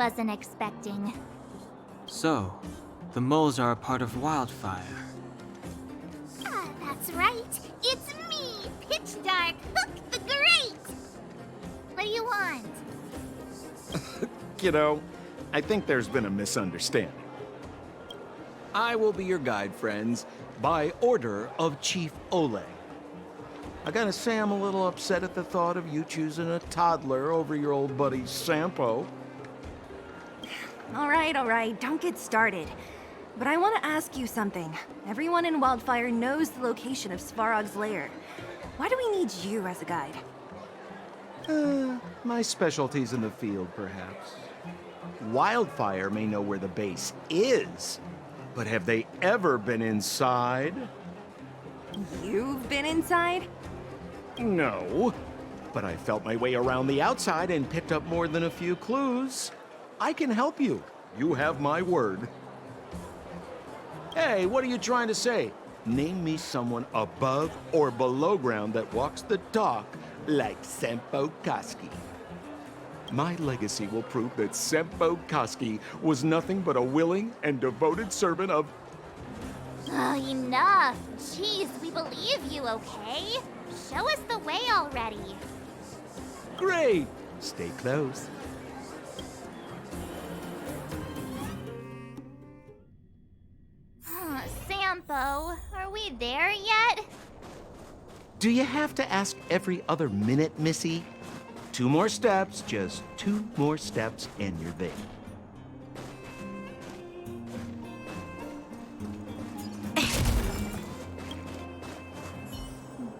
wasn't expecting. So, the moles are a part of Wildfire. That's right. It's me, Pitch Dark, Hook the Great! What do you want? You know, I think there's been a misunderstanding. I will be your guide, friends, by order of Chief Oleg. I gotta say I'm a little upset at the thought of you choosing a toddler over your old buddy Sampo. All right, don't get started. But I want to ask you something. Everyone in Wildfire knows the location of Svarog's lair. Why do we need you as a guide? My specialty's in the field, perhaps. Wildfire may know where the base is, but have they ever been inside? You've been inside? No, but I felt my way around the outside and picked up more than a few clues. I can help you. You have my word. Hey, what are you trying to say? Name me someone above or below ground that walks the dock like Sempo Koski. My legacy will prove that Sempo Koski was nothing but a willing and devoted servant of... Oh, enough. Jeez, we believe you, okay? Show us the way already. Great! Stay close. Sampo, are we there yet? Do you have to ask every other minute, Missy? 2 more steps, just 2 more steps, and you're there.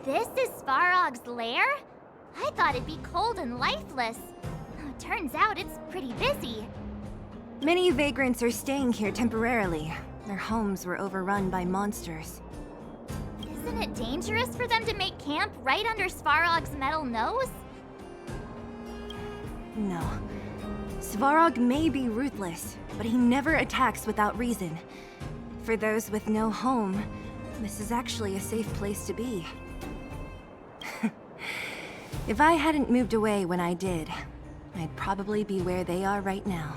This is Svarog's lair? I thought it'd be cold and lifeless. Turns out it's pretty busy. Many vagrants are staying here temporarily. Their homes were overrun by monsters. Isn't it dangerous for them to make camp right under Svarog's metal nose? No. Svarog may be ruthless, but he never attacks without reason. For those with no home, this is actually a safe place to be. If I hadn't moved away when I did, I'd probably be where they are right now.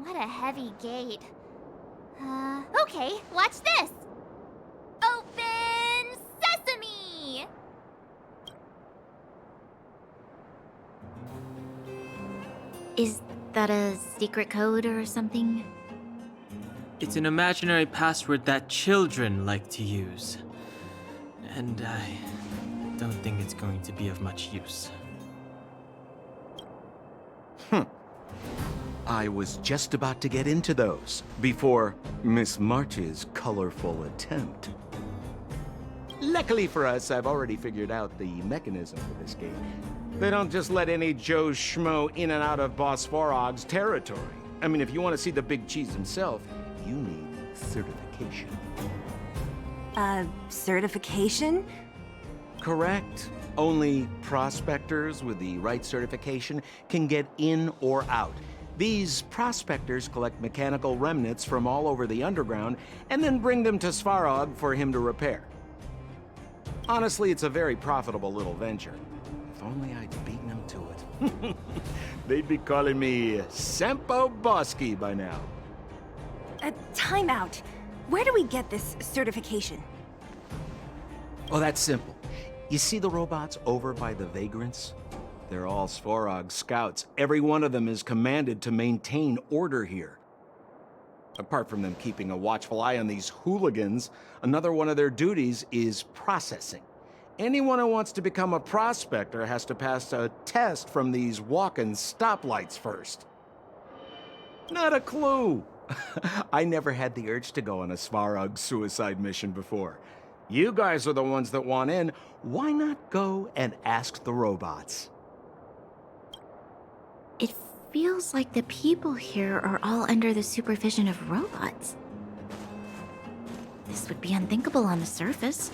What a heavy gate. Okay, watch this! Open sesame! Is that a secret code or something? It's an imaginary password that children like to use. And I don't think it's going to be of much use. I was just about to get into those before Miss March's colorful attempt. Luckily for us, I've already figured out the mechanism for this gate. They don't just let any Joe Schmo in and out of Boss Svarog's territory. I mean, if you want to see the big cheese himself, you need certification. Certification? Correct. Only prospectors with the right certification can get in or out. These prospectors collect mechanical remnants from all over the underground and then bring them to Svarog for him to repair. Honestly, it's a very profitable little venture. If only I'd beaten them to it. They'd be calling me Sempo Bosky by now. Time out. Where do we get this certification? Oh, that's simple. You see the robots over by the vagrants? They're all Svarog scouts. Every one of them is commanded to maintain order here. Apart from them keeping a watchful eye on these hooligans, another one of their duties is processing. Anyone who wants to become a prospector has to pass a test from these walking stoplights first. Not a clue. I never had the urge to go on a Svarog suicide mission before. You guys are the ones that want in. Why not go and ask the robots? It feels like the people here are all under the supervision of robots. This would be unthinkable on the surface.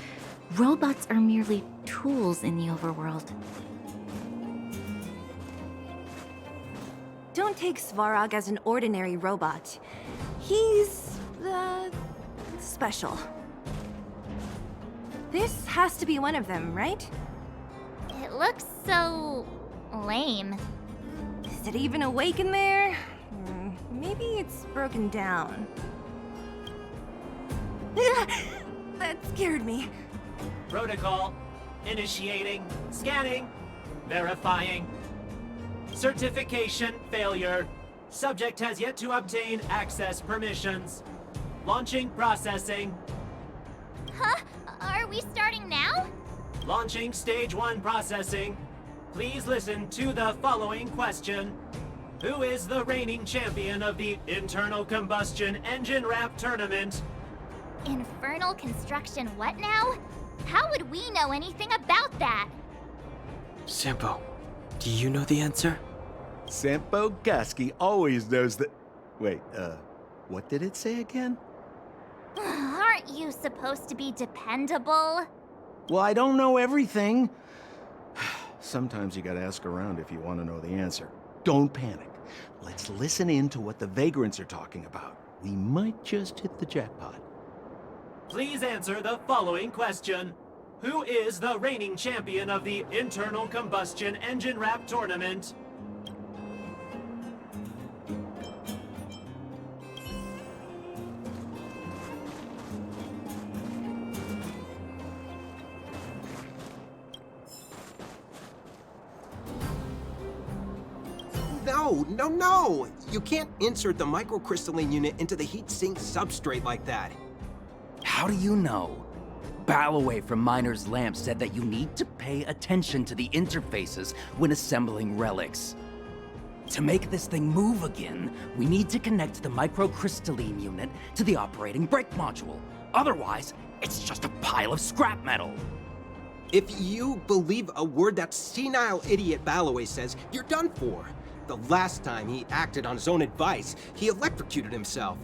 Robots are merely tools in the overworld. Don't take Svarog as an ordinary robot. He's, special. This has to be one of them, right? It looks so lame. Is it even awake in there? Maybe it's broken down. That scared me. Protocol. Initiating. Scanning. Verifying. Certification failure. Subject has yet to obtain access permissions. Launching processing. Huh? Are we starting now? Launching stage 1 processing. Please listen to the following question. Who is the reigning champion of the Internal Combustion Engine Wrap Tournament? Infernal construction what now? How would we know anything about that? Sampo, do you know the answer? Sampo Gaski always knows that... Wait, what did it say again? Aren't you supposed to be dependable? Well, I don't know everything. Sometimes you gotta ask around if you want to know the answer. Don't panic. Let's listen in to what the vagrants are talking about. We might just hit the jackpot. Please answer the following question. Who is the reigning champion of the Internal Combustion Engine Wrap Tournament? No! You can't insert the microcrystalline unit into the heat sink substrate like that. How do you know? Ballaway from Miner's Lamp said that you need to pay attention to the interfaces when assembling relics. To make this thing move again, we need to connect the microcrystalline unit to the operating brake module. Otherwise, it's just a pile of scrap metal. If you believe a word that senile idiot Ballaway says, you're done for. The last time he acted on his own advice, he electrocuted himself.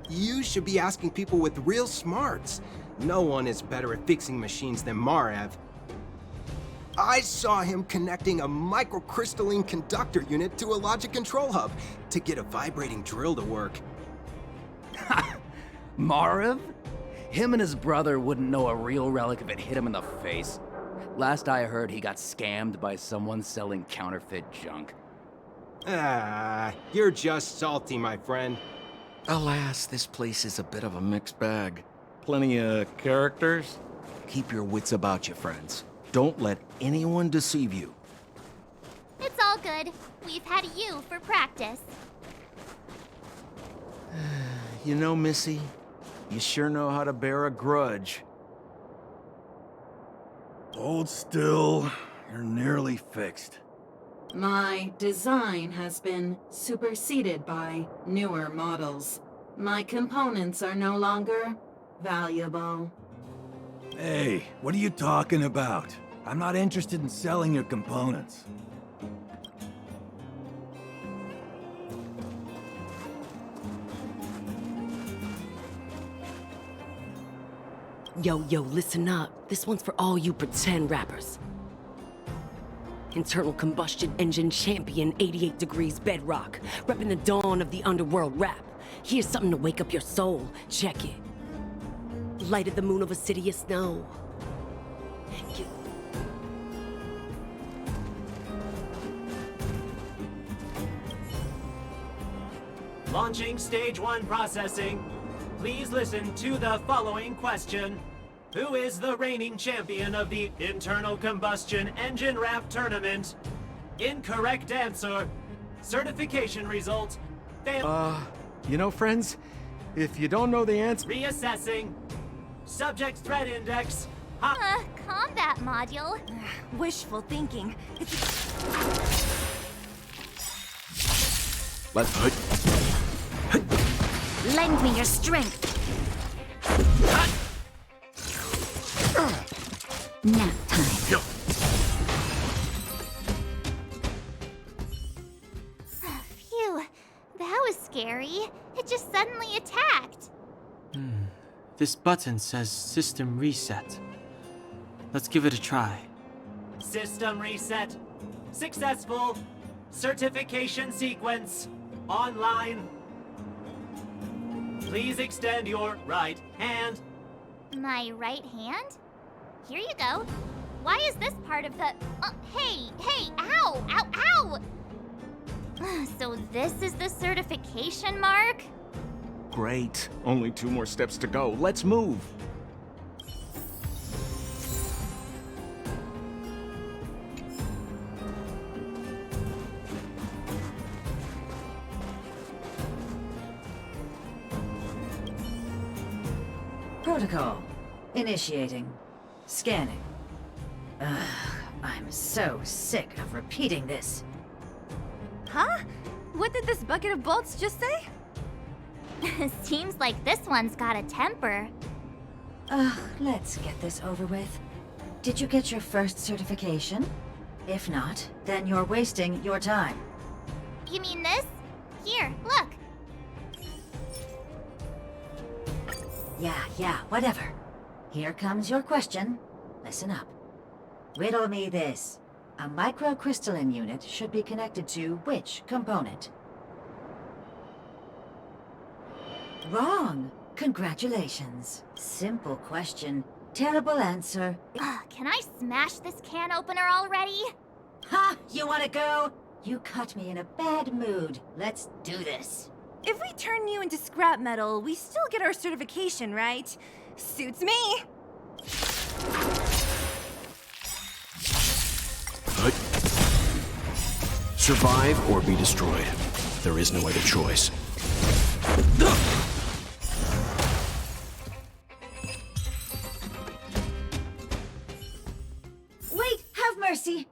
You should be asking people with real smarts. No one is better at fixing machines than Marev. I saw him connecting a microcrystalline conductor unit to a logic control hub to get a vibrating drill to work. Marev? Him and his brother wouldn't know a real relic if it hit him in the face. Last I heard, he got scammed by someone selling counterfeit junk. You're just salty, my friend. Alas, this place is a bit of a mixed bag. Plenty of characters. Keep your wits about you, friends. Don't let anyone deceive you. It's all good. We've had you for practice. You know, Missy, you sure know how to bear a grudge. Hold still. You're nearly fixed. My design has been superseded by newer models. My components are no longer valuable. Hey, what are you talking about? I'm not interested in selling your components. Yo, listen up. This one's for all you pretend rappers. Internal combustion engine champion, 88 degrees bedrock, repping the dawn of the underworld rap. Here's something to wake up your soul. Check it. Light at the moon of a city of snow. Launching stage 1 processing. Please listen to the following question. Who is the reigning champion of the Internal Combustion Engine Wrap Tournament? Incorrect answer. Certification result. You know, friends, if you don't know the answer... Reassessing. Subject threat index. Combat module. Wishful thinking. Let's... Lend me your strength. Nap time. Phew, that was scary. It just suddenly attacked. This button says System Reset. Let's give it a try. System reset. Successful. Certification sequence. Online. Please extend your right hand. My right hand? Here you go. Why is this part of the... hey, ow, ow, ow! So this is the certification mark? Great. Only 2 more steps to go. Let's move. Protocol. Initiating. Scanning. I'm so sick of repeating this. Huh? What did this bucket of bolts just say? Seems like this one's got a temper. Let's get this over with. Did you get your first certification? If not, then you're wasting your time. You mean this? Here, look. Yeah, whatever. Here comes your question. Listen up. Riddle me this. A microcrystalline unit should be connected to which component? Wrong. Congratulations. Simple question. Terrible answer. Can I smash this can opener already? Ha! You wanna go? You caught me in a bad mood. Let's do this. If we turn you into scrap metal, we still get our certification, right? Suits me. Survive or be destroyed. There is no other choice. Wait, have mercy.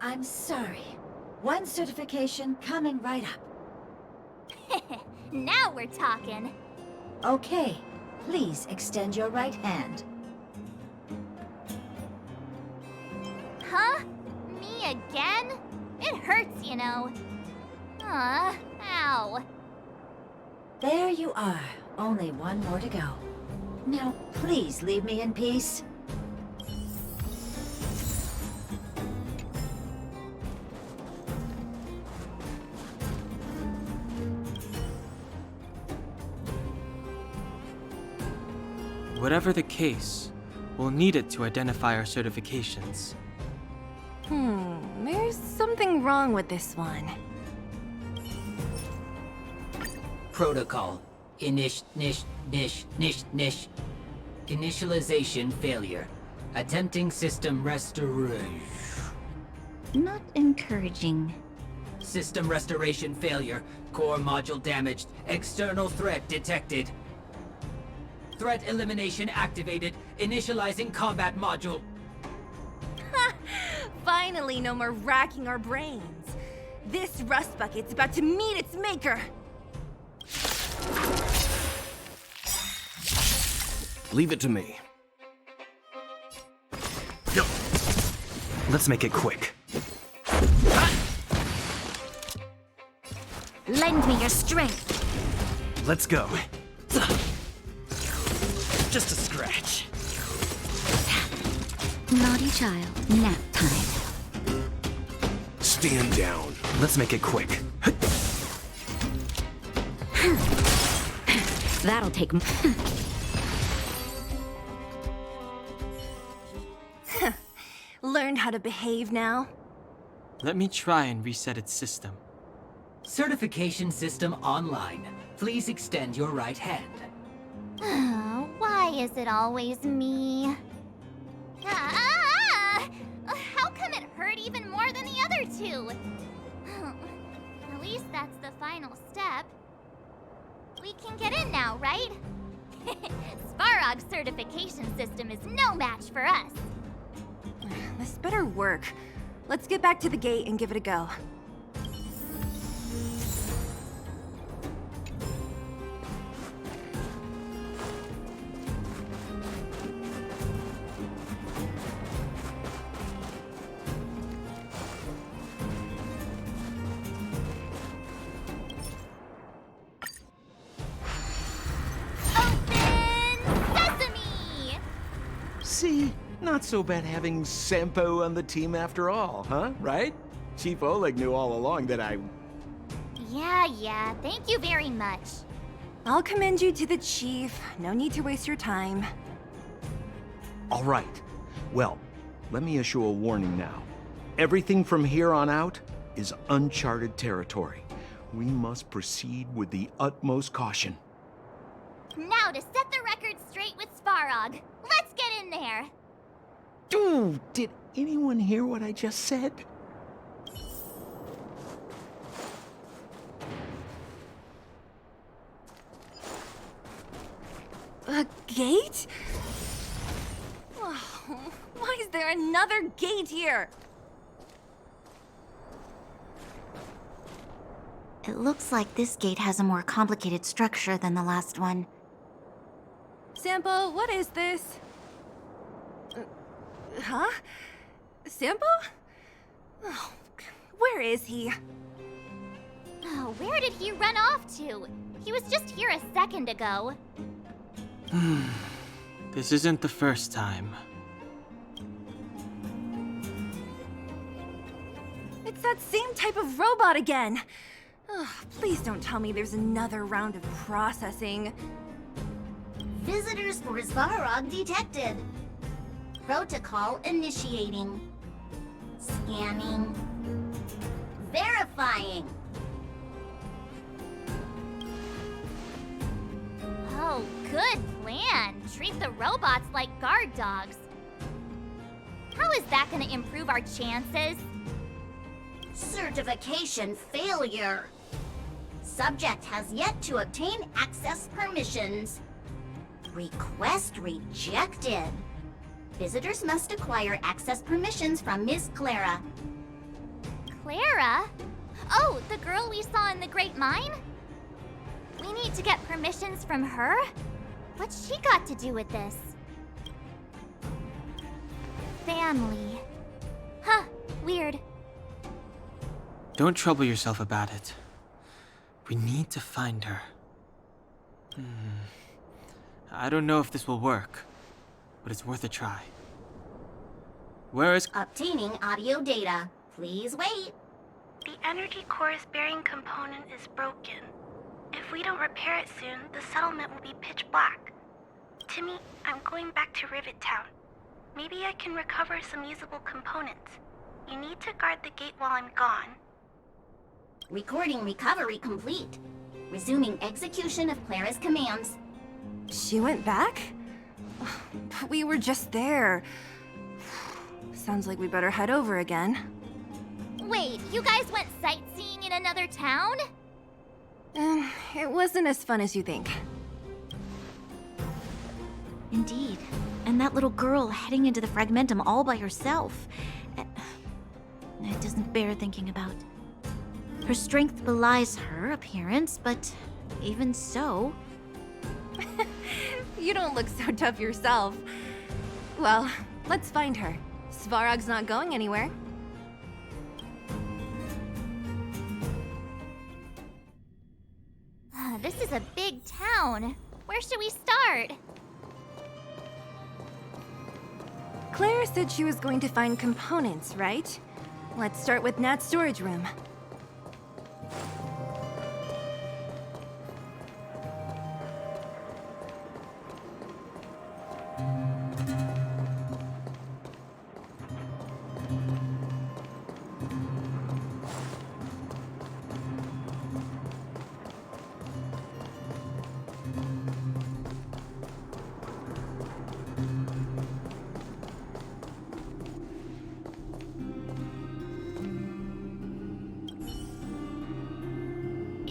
I'm sorry. One certification coming right up. Now we're talking. Okay, please extend your right hand. Huh? Me again? It hurts, you know. Ow. There you are. Only one more to go. Now, please leave me in peace. Whatever the case, we'll need it to identify our certifications. There's something wrong with this one. Protocol. Initialization failure. Attempting system restoration. Not encouraging. System restoration failure. Core module damaged. External threat detected. Threat elimination activated. Initializing combat module. Finally, no more racking our brains. This rust bucket's about to meet its maker. Leave it to me. Let's make it quick. Lend me your strength. Let's go. Just a scratch. Naughty child, nap time. Stand down. Let's make it quick. That'll take... Learned how to behave now? Let me try and reset its system. Certification system online. Please extend your right hand. Why is it always me? How come it hurt even more than the other two? At least that's the final step. we can get in now, right? Svarog's certification system is no match for us. This better work. Let's get back to the gate and give it a go. See? Not so bad having Sampo on the team after all, huh? Right? Chief Oleg knew all along that I... Yeah, thank you very much. I'll commend you to the chief. No need to waste your time. All right. Well, let me issue a warning now. Everything from here on out is uncharted territory. We must proceed with the utmost caution. Now to set the record straight with Svarog. Let's get in there. Dude, did anyone hear what I just said? A gate? Oh, why is there another gate here? It looks like this gate has a more complicated structure than the last one. Sampo, what is this? Huh? Sampo? Oh, where is he? Oh, where did he run off to? He was just here a second ago. This isn't the first time. It's that same type of robot again. Oh, please don't tell me there's another round of processing. Visitors for Svarog detected. Protocol initiating. Scanning. Verifying. Oh, good plan. Treat the robots like guard dogs. How is that gonna improve our chances? Certification failure. Subject has yet to obtain access permissions. Request rejected. Visitors must acquire access permissions from Miss Clara. Clara? Oh, the girl we saw in the Great Mine? We need to get permissions from her? What's she got to do with this? Family. Huh, weird. Don't trouble yourself about it. We need to find her. I don't know if this will work, but it's worth a try. Where is... Obtaining audio data. Please wait. The energy core's bearing component is broken. If we don't repair it soon, the settlement will be pitch black. Timmy, I'm going back to Rivet Town. Maybe I can recover some usable components. You need to guard the gate while I'm gone. Recording recovery complete. Resuming execution of Clara's commands. She went back? But we were just there. Sounds like we better head over again. Wait, you guys went sightseeing in another town? It wasn't as fun as you think. Indeed. And that little girl heading into the Fragmentum all by herself. It doesn't bear thinking about. Her strength belies her appearance, but even so... You don't look so tough yourself. Well, let's find her. Svarog's not going anywhere. This is a big town. Where should we start? Clara said she was going to find components, right? Let's start with Nat's storage room.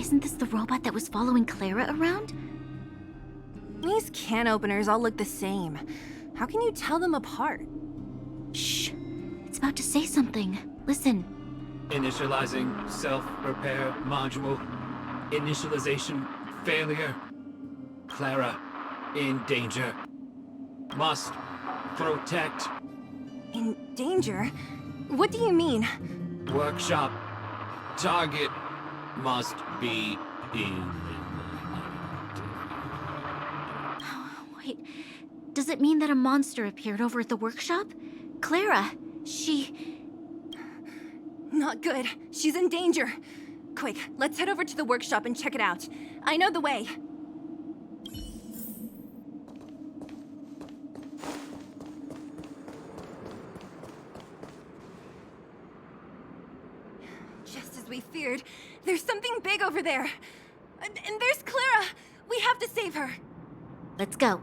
Isn't this the robot that was following Clara around? These can openers all look the same. How can you tell them apart? Shh. It's about to say something. Listen. Initializing self-repair module. Initialization failure. Clara in danger. Must protect. In danger? What do you mean? Workshop. Target must be eliminated. Wait, does it mean that a monster appeared over at the workshop? Clara, she... Not good. She's in danger. Quick, let's head over to the workshop and check it out. I know the way. Just as we feared, there's something big over there. And there's Clara! We have to save her! Let's go.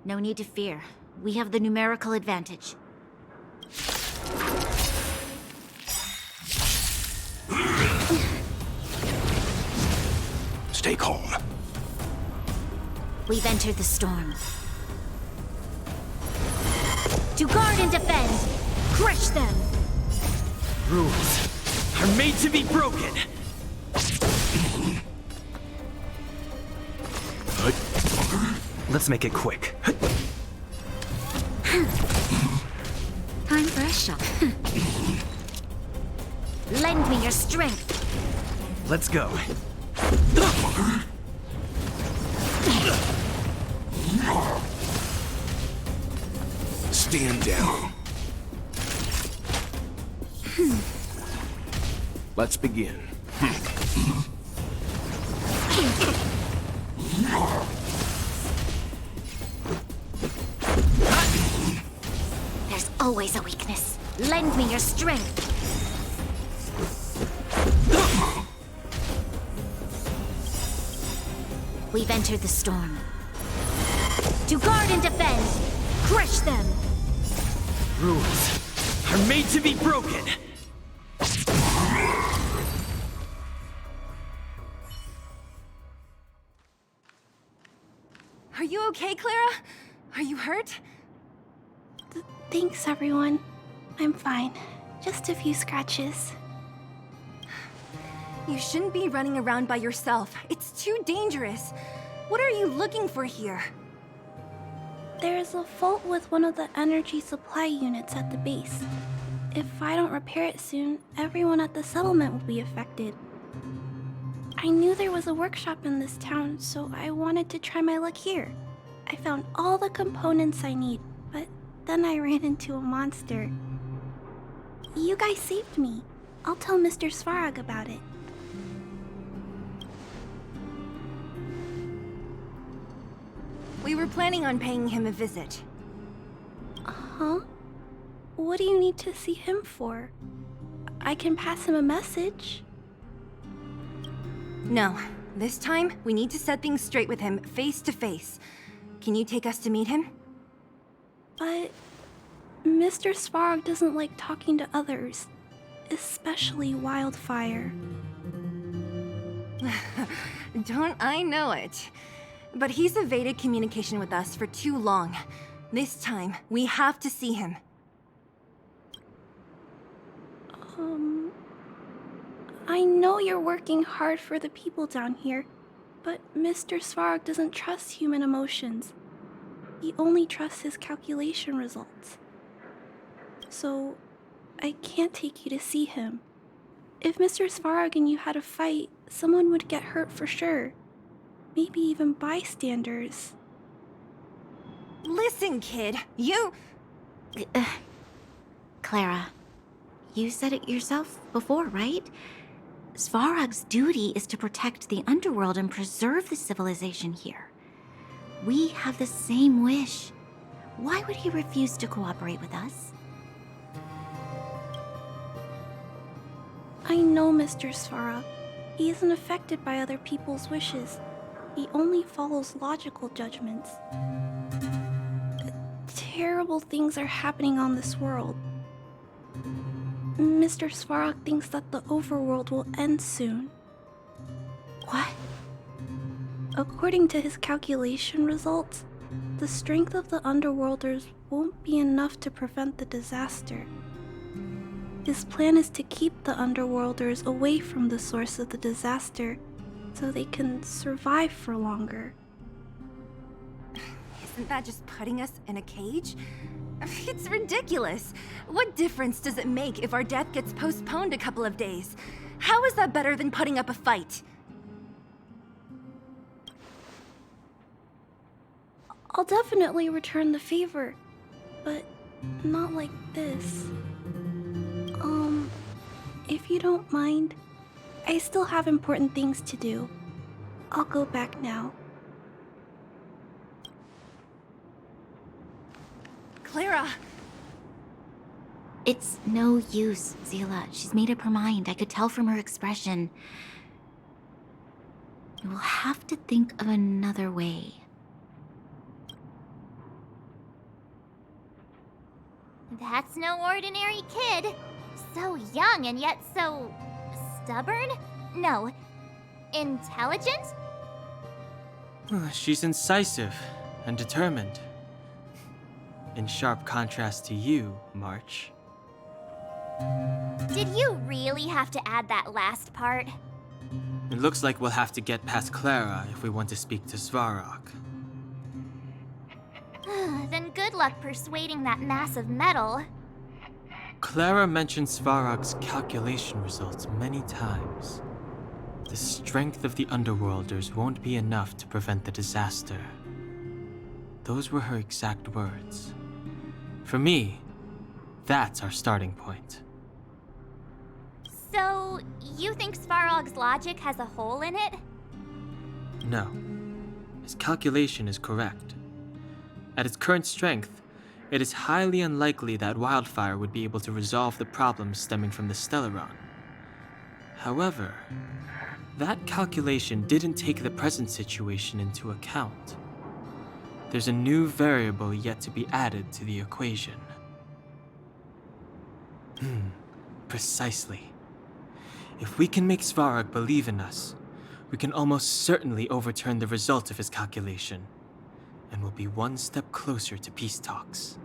No need to fear. We have the numerical advantage. Stay calm. We've entered the storm. To guard and defend! Crush them! Rules are made to be broken! Let's make it quick. Time for a shot. Lend me your strength. Let's go. Stand down. Let's begin. There's always a weakness. Lend me your strength. We've entered the storm. To guard and defend! Crush them! Rules are made to be broken! Are you okay, Clara? Are you hurt? Thanks, everyone. I'm fine. Just a few scratches. You shouldn't be running around by yourself. It's too dangerous. What are you looking for here? There's a fault with one of the energy supply units at the base. If I don't repair it soon, everyone at the settlement will be affected. I knew there was a workshop in this town, so I wanted to try my luck here. I found all the components I need, but then I ran into a monster. You guys saved me. I'll tell Mr. Svarog about it. We were planning on paying him a visit. Huh? What do you need to see him for? I can pass him a message. No. This time, we need to set things straight with him, face to face. Can you take us to meet him? But Mr. Svarog doesn't like talking to others, especially Wildfire. Don't I know it? But he's evaded communication with us for too long. This time, we have to see him. I know you're working hard for the people down here, but Mr. Svarog doesn't trust human emotions. He only trusts his calculation results. So, I can't take you to see him. If Mr. Svarog and you had a fight, someone would get hurt for sure. Maybe even bystanders. Listen, kid, you... Clara, you said it yourself before, right? Svarog's duty is to protect the underworld and preserve the civilization here. We have the same wish. Why would he refuse to cooperate with us? I know Mr. Svarog. He isn't affected by other people's wishes. He only follows logical judgments. Terrible things are happening on this world. Mr. Svarog thinks that the overworld will end soon. What? According to his calculation results, the strength of the Underworlders won't be enough to prevent the disaster. His plan is to keep the Underworlders away from the source of the disaster so they can survive for longer. Isn't that just putting us in a cage? It's ridiculous. What difference does it make if our death gets postponed a couple of days? How is that better than putting up a fight? I'll definitely return the favor, but not like this. If you don't mind, I still have important things to do. I'll go back now. Clara! It's no use, Zila. She's made up her mind. I could tell from her expression. We'll have to think of another way. That's no ordinary kid. So young and yet so stubborn? No, intelligent? She's incisive and determined. In sharp contrast to you, March. Did you really have to add that last part? It looks like we'll have to get past Clara if we want to speak to Svarog. Then good luck persuading that mass of metal. Clara mentioned Svarog's calculation results many times. The strength of the Underworlders won't be enough to prevent the disaster. Those were her exact words. For me, that's our starting point. So, you think Svarog's logic has a hole in it? No. His calculation is correct. At its current strength, it is highly unlikely that Wildfire would be able to resolve the problems stemming from the Stellaron. However, that calculation didn't take the present situation into account. There's a new variable yet to be added to the equation. Precisely. If we can make Svarog believe in us, we can almost certainly overturn the result of his calculation, and we'll be one step closer to peace talks.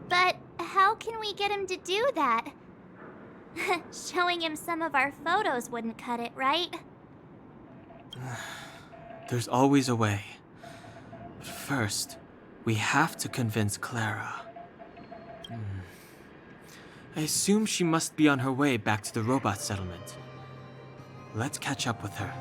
But how can we get him to do that? Showing him some of our photos wouldn't cut it, right? There's always a way. But first, we have to convince Clara. I assume she must be on her way back to the robot settlement. Let's catch up with her.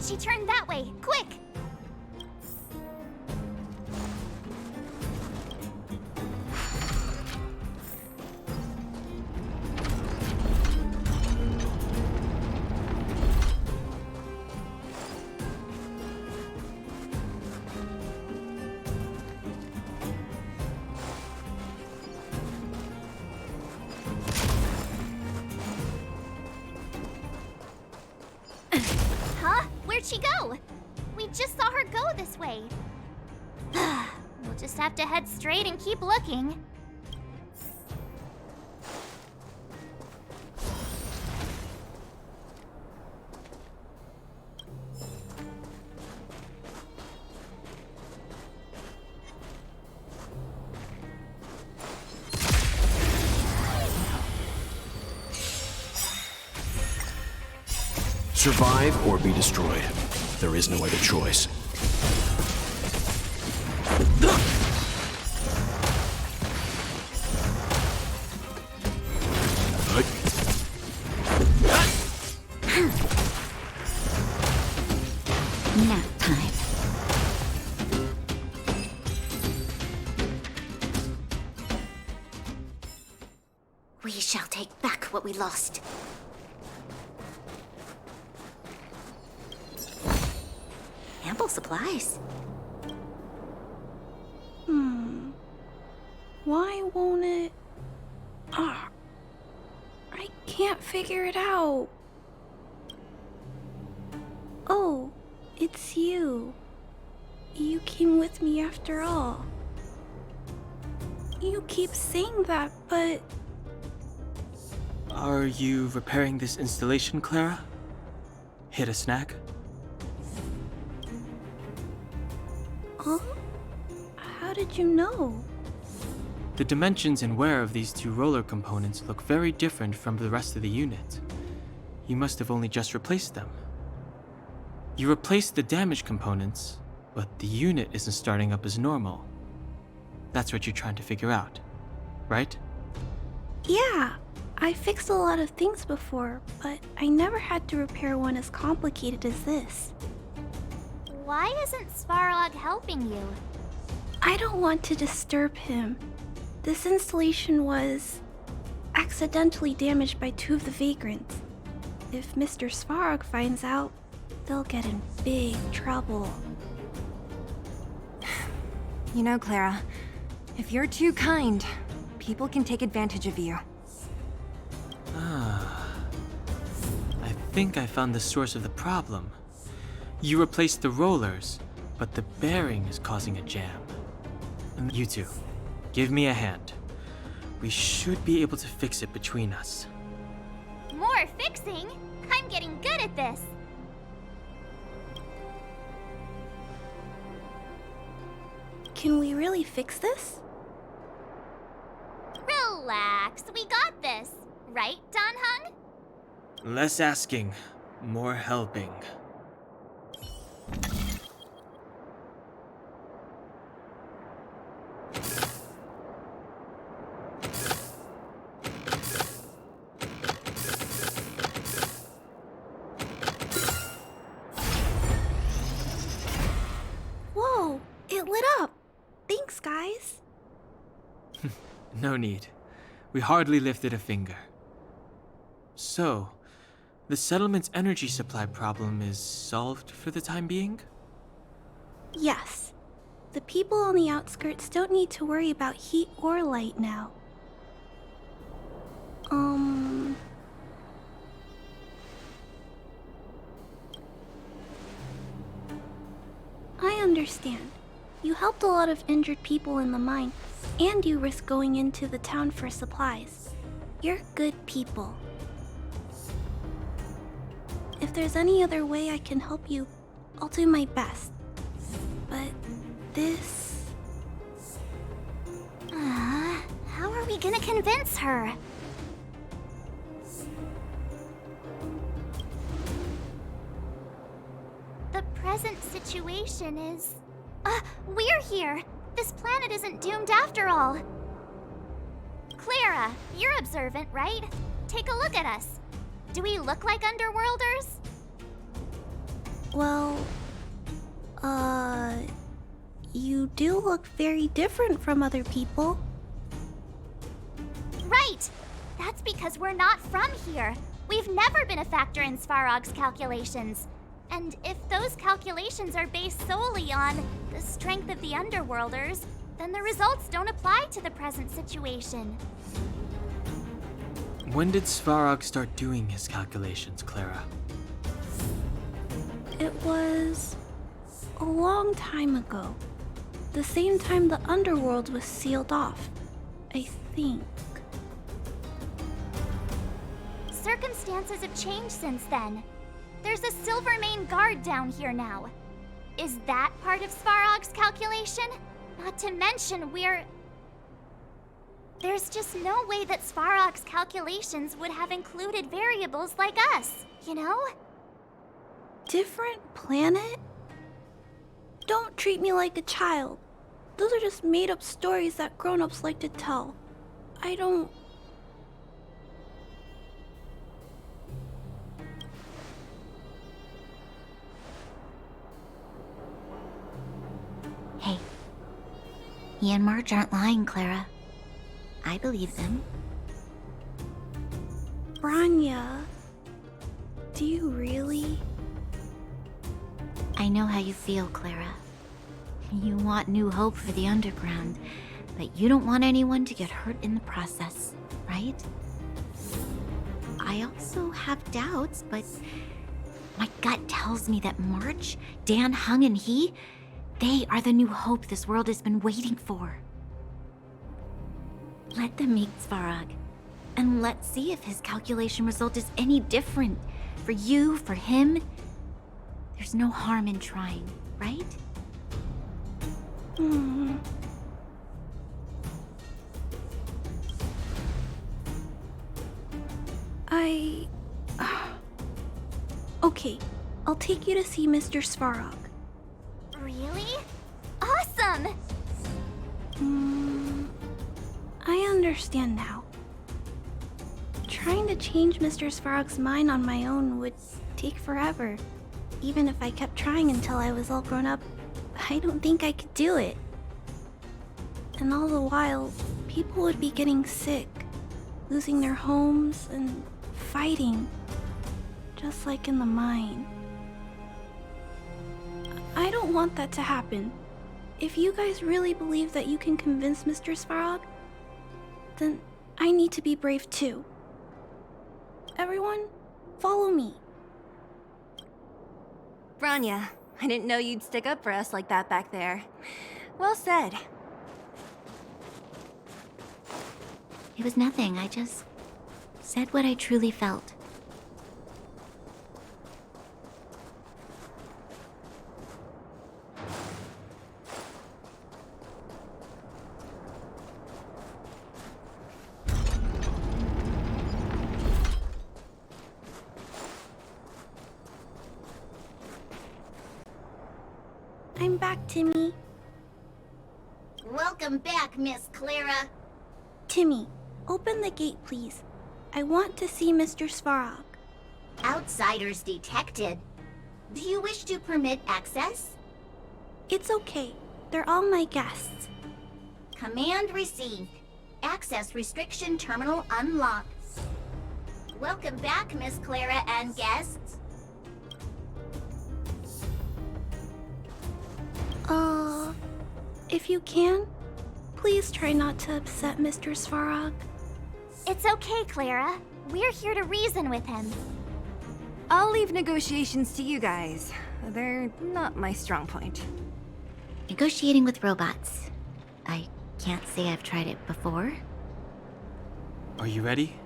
She turned that way! Quick! Where'd she go? We just saw her go this way. We'll just have to head straight and keep looking. Survive or be destroyed. There is no other choice. Nap time. We shall take back what we lost. Ample supplies. Why won't it... Ah, I can't figure it out. Oh, it's you. You came with me after all. You keep saying that, but... Are you repairing this installation, Clara? Hit a snag? Huh? How did you know? The dimensions and wear of these two roller components look very different from the rest of the unit. You must have only just replaced them. You replaced the damaged components, but the unit isn't starting up as normal. That's what you're trying to figure out, right? Yeah, I fixed a lot of things before, but I never had to repair one as complicated as this. Why isn't Svarog helping you? I don't want to disturb him. This installation was accidentally damaged by two of the vagrants. If Mr. Svarog finds out, they'll get in big trouble. You know, Clara, if you're too kind, people can take advantage of you. I think I found the source of the problem. You replaced the rollers, but the bearing is causing a jam. And you two, give me a hand. We should be able to fix it between us. More fixing? I'm getting good at this. Can we really fix this? Relax, we got this. Right, Don Hung? Less asking, more helping. Whoa, it lit up. Thanks, guys. No need. We hardly lifted a finger. So, the settlement's energy supply problem is solved for the time being? Yes. The people on the outskirts don't need to worry about heat or light now. I understand. You helped a lot of injured people in the mine, and you risked going into the town for supplies. You're good people. If there's any other way I can help you, I'll do my best. But this... How are we gonna convince her? The present situation is... we're here! This planet isn't doomed after all! Clara, you're observant, right? Take a look at us. Do we look like Underworlders? Well... You do look very different from other people. Right! That's because we're not from here. We've never been a factor in Svarog's calculations. And if those calculations are based solely on the strength of the Underworlders, then the results don't apply to the present situation. When did Svarog start doing his calculations, Clara? It was... a long time ago. The same time the Underworld was sealed off, I think. Circumstances have changed since then. There's a Silvermane guard down here now. Is that part of Svarog's calculation? Not to mention There's just no way that Svarog's calculations would have included variables like us, you know? Different planet? Don't treat me like a child. Those are just made-up stories that grown-ups like to tell. I don't... Hey. He and Marge aren't lying, Clara. I believe them. Branya... Do you really? I know how you feel, Clara. You want new hope for the underground, But you don't want anyone to get hurt in the process, right? I also have doubts, but my gut tells me that March, Dan, Hung, and they are the new hope this world has been waiting for. Let them meet Svarog, and let's see if his calculation result is any different. For you, for him, there's no harm in trying, right? Okay, I'll take you to see Mr. Svarog. Really? Awesome! I understand now. Trying to change Mr. Svarog's mind on my own would take forever. Even if I kept trying until I was all grown up, I don't think I could do it. And all the while, people would be getting sick, losing their homes, and fighting. Just like in the mine. I don't want that to happen. If you guys really believe that you can convince Mr. Svarog, then I need to be brave too. Everyone, follow me. Branya, I didn't know you'd stick up for us like that back there. Well said. It was nothing. I just said what I truly felt. I'm back, Timmy. Welcome back, Miss Clara. Timmy, open the gate, please. I want to see Mr. Svarog. Outsiders detected. Do you wish to permit access? It's okay. They're all my guests. Command received. Access restriction terminal unlocked. Welcome back, Miss Clara and guests. If you can, please try not to upset Mr. Svarog. It's okay, Clara. We're here to reason with him. I'll leave negotiations to you guys. They're not my strong point. Negotiating with robots. I can't say I've tried it before. Are you ready?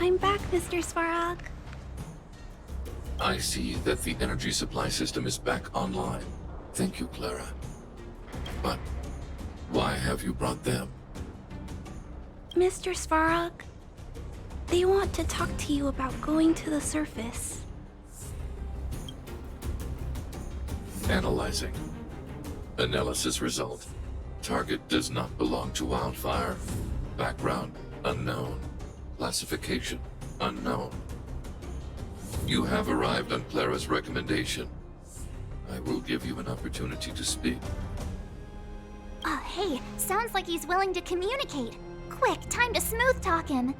I'm back, Mr. Svarog. I see that the energy supply system is back online. Thank you, Clara. But why have you brought them? Mr. Svarog, they want to talk to you about going to the surface. Analyzing. Analysis result. Target does not belong to Wildfire. Background unknown. Classification unknown. You have arrived on Clara's recommendation. I will give you an opportunity to speak. Hey, sounds like he's willing to communicate. Quick, time to smooth talk him.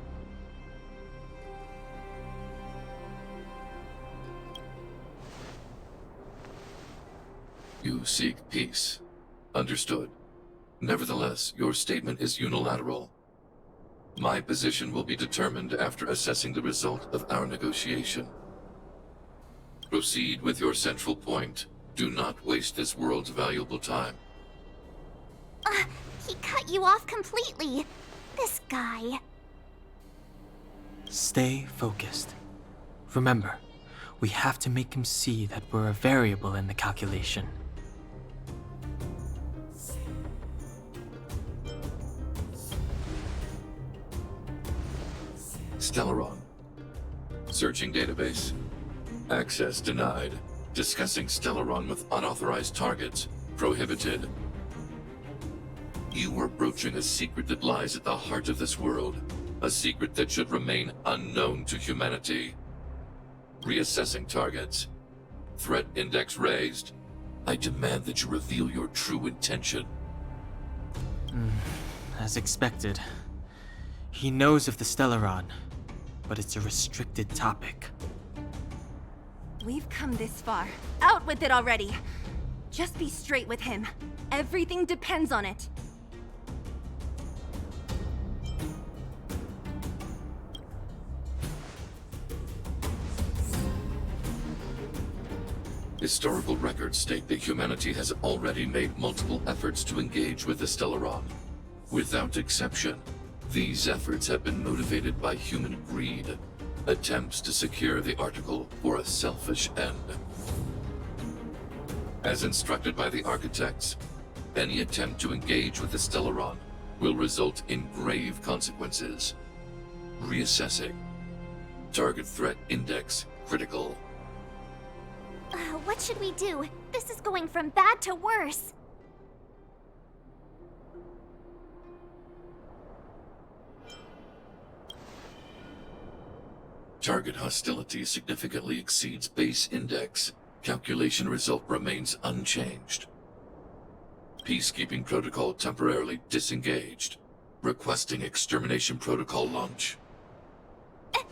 You seek peace. Understood. Nevertheless, your statement is unilateral. My position will be determined after assessing the result of our negotiation. Proceed with your central point. Do not waste this world's valuable time. He cut you off completely. This guy. Stay focused. Remember, we have to make him see that we're a variable in the calculation. Stellaron. Searching database. Access denied. Discussing Stellaron with unauthorized targets. Prohibited. You are broaching a secret that lies at the heart of this world. A secret that should remain unknown to humanity. Reassessing targets. Threat index raised. I demand that you reveal your true intention. As expected. He knows of the Stellaron. but it's a restricted topic. We've come this far. Out with it already. Just be straight with him. Everything depends on it. Historical records state that humanity has already made multiple efforts to engage with the Stellaron. Without exception, these efforts have been motivated by human greed, attempts to secure the article for a selfish end. As instructed by the architects, any attempt to engage with the Stellaron will result in grave consequences. Reassessing. Target threat index critical. What should we do? This is going from bad to worse. Target hostility significantly exceeds base index. Calculation result remains unchanged. Peacekeeping protocol temporarily disengaged. Requesting extermination protocol launch.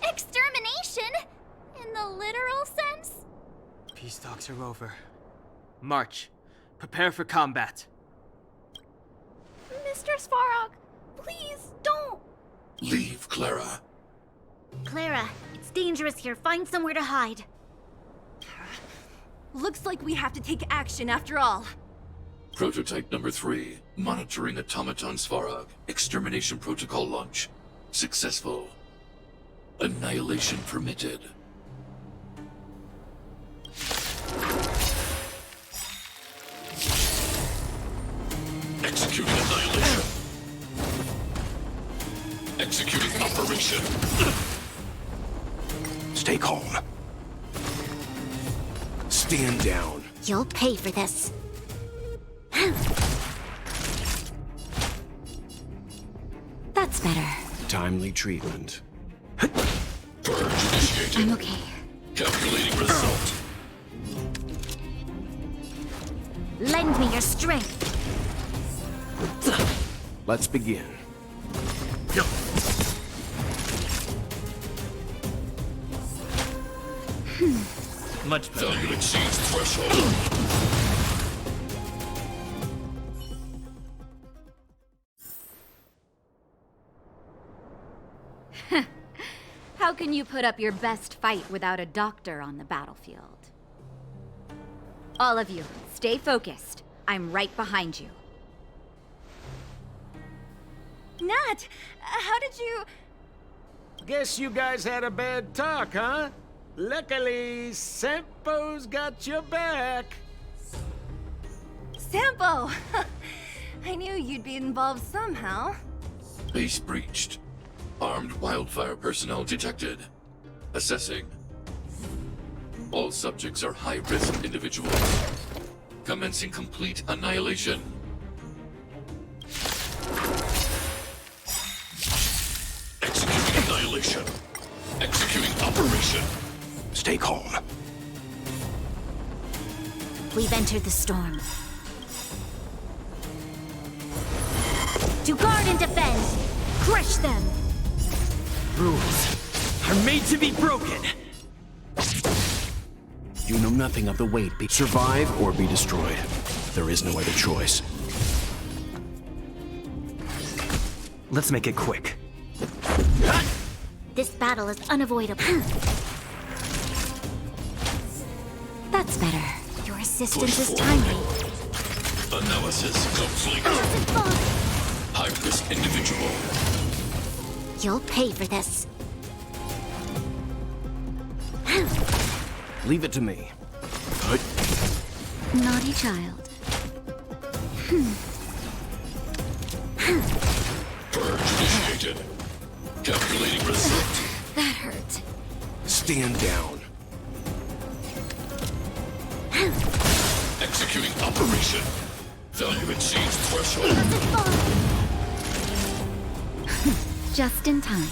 Extermination? In the literal sense? Peace talks are over. March. Prepare for combat. Mr. Svarog, please don't. Leave, Clara. Clara, it's dangerous here. Find somewhere to hide. Looks like we have to take action after all. Prototype number 3. Monitoring automaton Svarog. Extermination protocol launch. Successful. Annihilation permitted. Executing annihilation. Executing operation. Stay calm. Stand down. You'll pay for this. That's better. Timely treatment. Purge initiated. I'm okay. Calculating result. Lend me your strength. Let's begin. Much better. Value exceeds threshold. How can you put up your best fight without a doctor on the battlefield? All of you, stay focused. I'm right behind you. Nat, how did you... Guess you guys had a bad talk, huh? Luckily, Sampo's got your back. Sampo! I knew you'd be involved somehow. Base breached. Armed Wildfire personnel detected. Assessing. All subjects are high-risk individuals. Commencing complete annihilation. Executing annihilation. Executing operation. Stay calm. We've entered the storm. To guard and defend! Crush them! Rules are made to be broken. You know nothing of the weight. Survive or be destroyed. There is no other choice. Let's make it quick. This battle is unavoidable. That's better. Your assistance is timely. Analysis complete. High-risk individual. You'll pay for this. Leave it to me. Naughty child. Purge initiated. Calculating result. That hurt. Stand down. Executing operation. Value exceeds threshold. Just in time.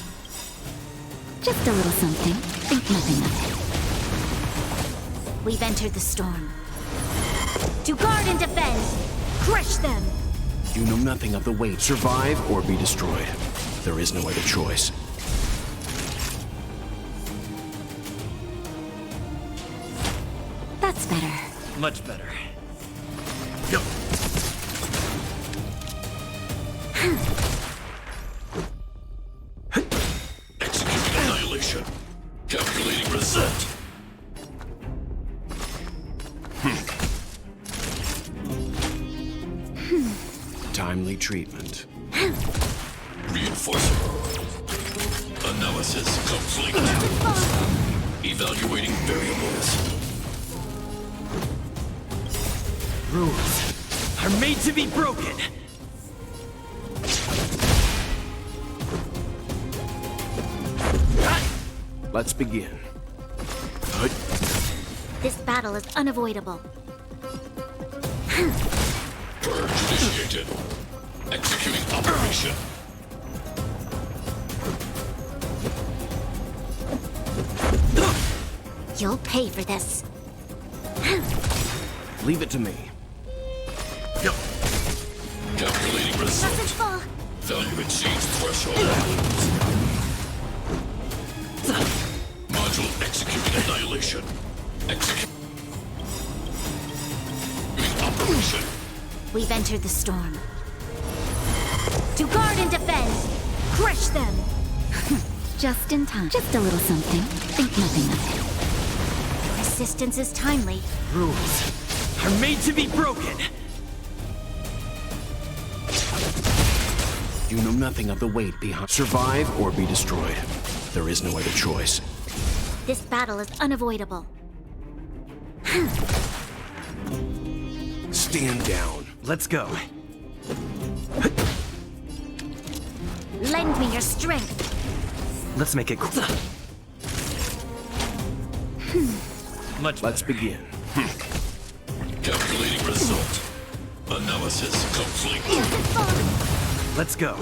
Just a little something. Think nothing of it. We've entered the storm. To guard and defend! Crush them! You know nothing of the weight. Survive or be destroyed. There is no other choice. Much better. Go. Executing annihilation. Calculating reset. Timely treatment. Reinforcing. Analysis complete. Evaluating variables. Rules are made to be broken. Let's begin. This battle is unavoidable. Purge initiated. Executing operation. You'll pay for this. Leave it to me. Go. Calculating result. Message fall. Value exceeds threshold. Module executing annihilation. Executing operation. We've entered the storm. To guard and defend! Crush them! Just in time. Just a little something. Think nothing of it. Resistance is timely. Rules are made to be broken. You know nothing of the weight behind. Survive or be destroyed. There is no other choice. This battle is unavoidable. Stand down. Let's go. Lend me your strength. Let's make it quick. Let's begin. Calculating result. Analysis complete. Let's go.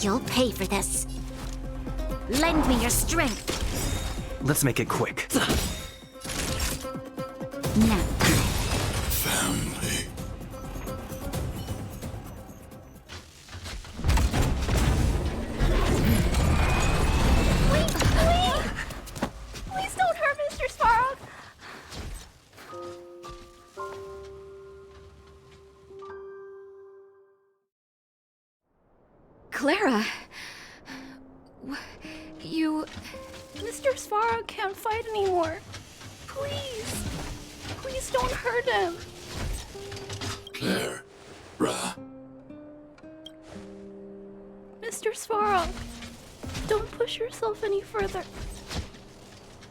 You'll pay for this. Lend me your strength. Let's make it quick. Now. Family. Please don't hurt Mr. Svarog. Clara. You... Mr. Svarog can't fight anymore. Please. Please don't hurt him. Clara. Mr. Svarog, don't push yourself any further.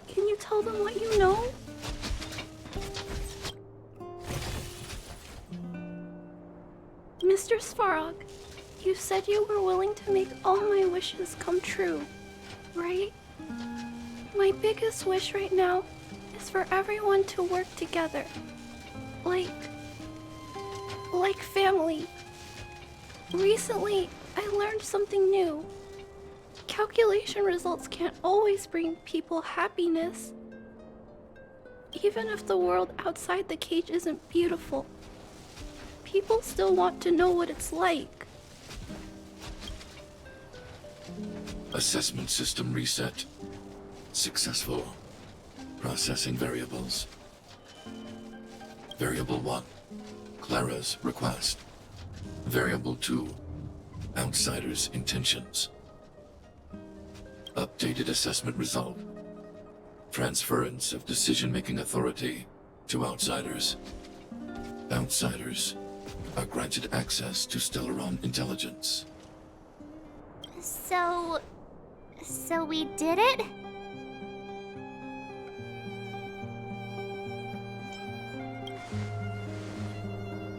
Can you tell them what you know? Mr. Svarog, you said you were willing to make all my wishes come true, right? My biggest wish right now is for everyone to work together. Like family. Recently, I learned something new. Calculation results can't always bring people happiness. Even if the world outside the cage isn't beautiful, people still want to know what it's like. Assessment system reset. Successful. Processing variables. Variable 1. Clara's request. Variable 2. Outsider's intentions. Updated assessment result. Transference of decision-making authority to outsiders. Outsiders are granted access to Stellaron intelligence. So we did it?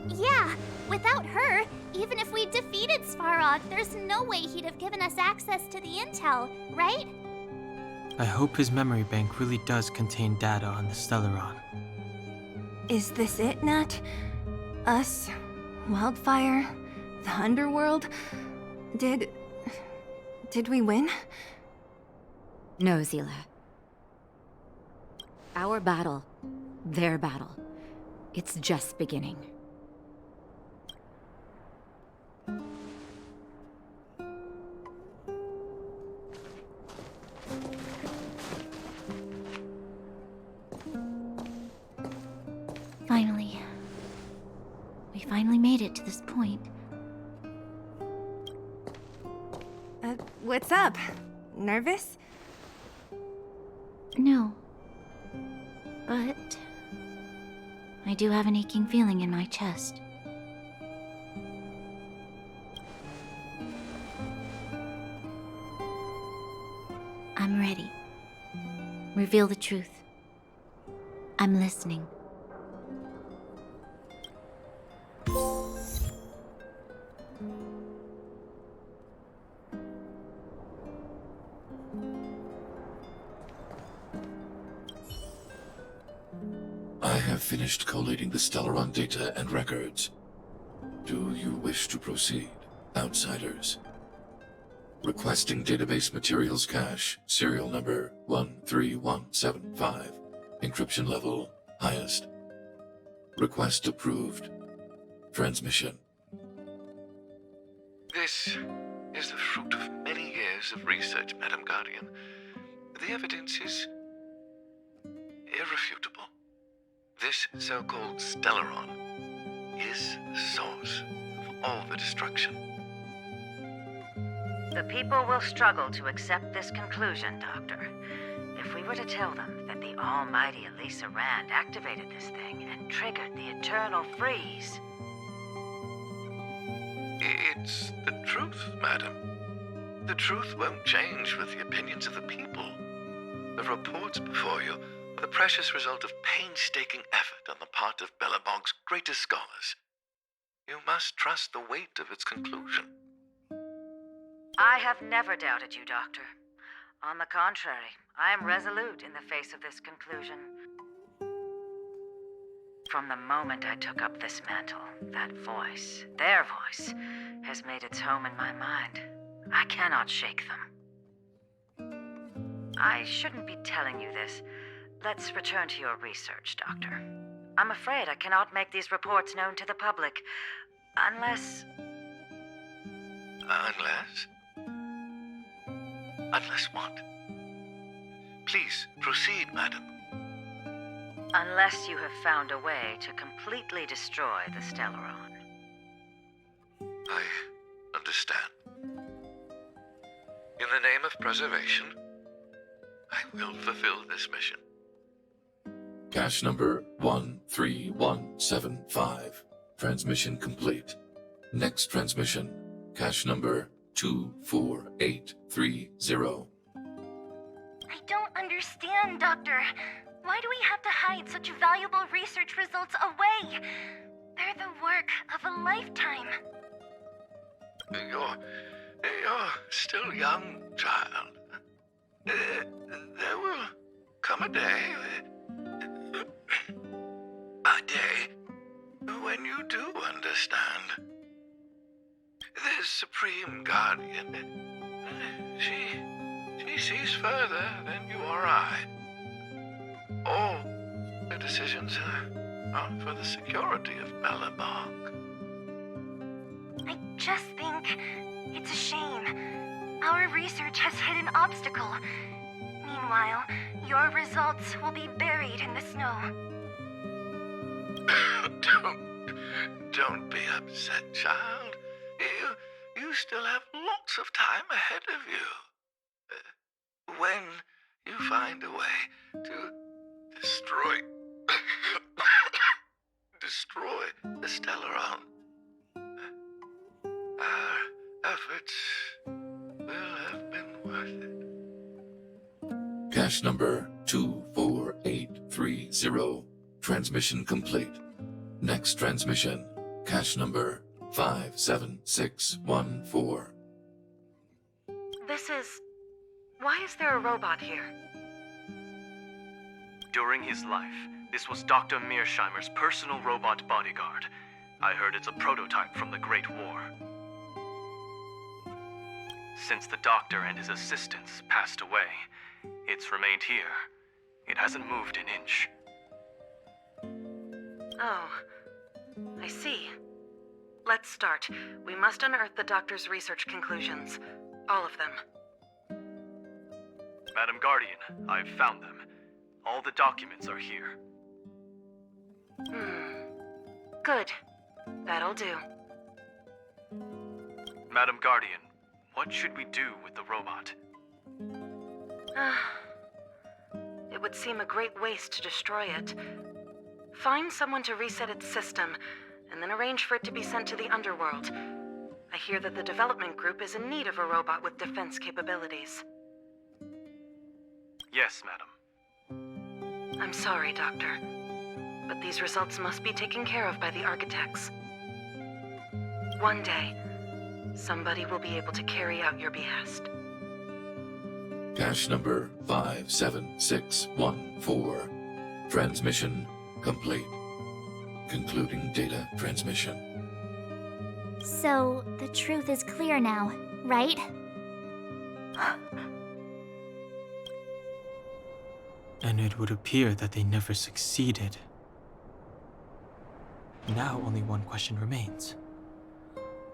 Yeah, without her, even if we defeated Svarog, there's no way he'd have given us access to the intel, right? I hope his memory bank really does contain data on the Stellaron. Is this it, Nat? Us? Wildfire? The Underworld? Did we win? No, Zila. Our battle, their battle, it's just beginning. We finally made it to this point. What's up? Nervous? No. But I do have an aching feeling in my chest. I'm ready. Reveal the truth. I'm listening. I have finished collating the Stellaron data and records. Do you wish to proceed, outsiders? Requesting database materials cache, serial number 13175. Encryption level highest. Request approved. Transmission. This is the fruit of many years of research, Madam Guardian. The evidence is irrefutable. This so-called Stellaron is the source of all the destruction. The people will struggle to accept this conclusion, Doctor. If we were to tell them that the almighty Elisa Rand activated this thing and triggered the eternal freeze. It's the truth, madam. The truth won't change with the opinions of the people. The reports before you are the precious result of painstaking effort on the part of Belobog's greatest scholars. You must trust the weight of its conclusion. I have never doubted you, Doctor. On the contrary, I am resolute in the face of this conclusion. From the moment I took up this mantle, that voice, their voice, has made its home in my mind. I cannot shake them. I shouldn't be telling you this. Let's return to your research, Doctor. I'm afraid I cannot make these reports known to the public, unless... Unless what? Please, proceed, madam. Unless you have found a way to completely destroy the Stellaron. I understand. In the name of preservation, I will fulfill this mission. Cache number 13175. Transmission complete. Next transmission. Cache number 24830. I don't understand, Doctor. Why do we have to hide such valuable research results away? They're the work of a lifetime. You're still young, child. There will come a day when you do understand. This Supreme Guardian, she sees further than you or I. All the decisions are for the security of Belobog. I just think it's a shame. Our research has hit an obstacle. Meanwhile, your results will be buried in the snow. Don't be upset, child. You still have lots of time ahead of you. When you find a way to destroy the Stellaron, our efforts will have been worth it. Cache number 24830. Transmission complete. Next transmission. Cache number 57614. Why is there a robot here? During his life, this was Dr. Mearsheimer's personal robot bodyguard. I heard it's a prototype from the Great War. Since the doctor and his assistants passed away, it's remained here. It hasn't moved an inch. Oh, I see. Let's start. We must unearth the doctor's research conclusions. All of them. Madam Guardian, I've found them. All the documents are here. Good. That'll do. Madam Guardian, what should we do with the robot? It would seem a great waste to destroy it. Find someone to reset its system, and then arrange for it to be sent to the underworld. I hear that the development group is in need of a robot with defense capabilities. Yes, madam. I'm sorry, Doctor, but these results must be taken care of by the architects. One day, somebody will be able to carry out your behest. Cache number 57614. Transmission complete. Concluding data transmission. So, the truth is clear now, right? And it would appear that they never succeeded. Now only one question remains.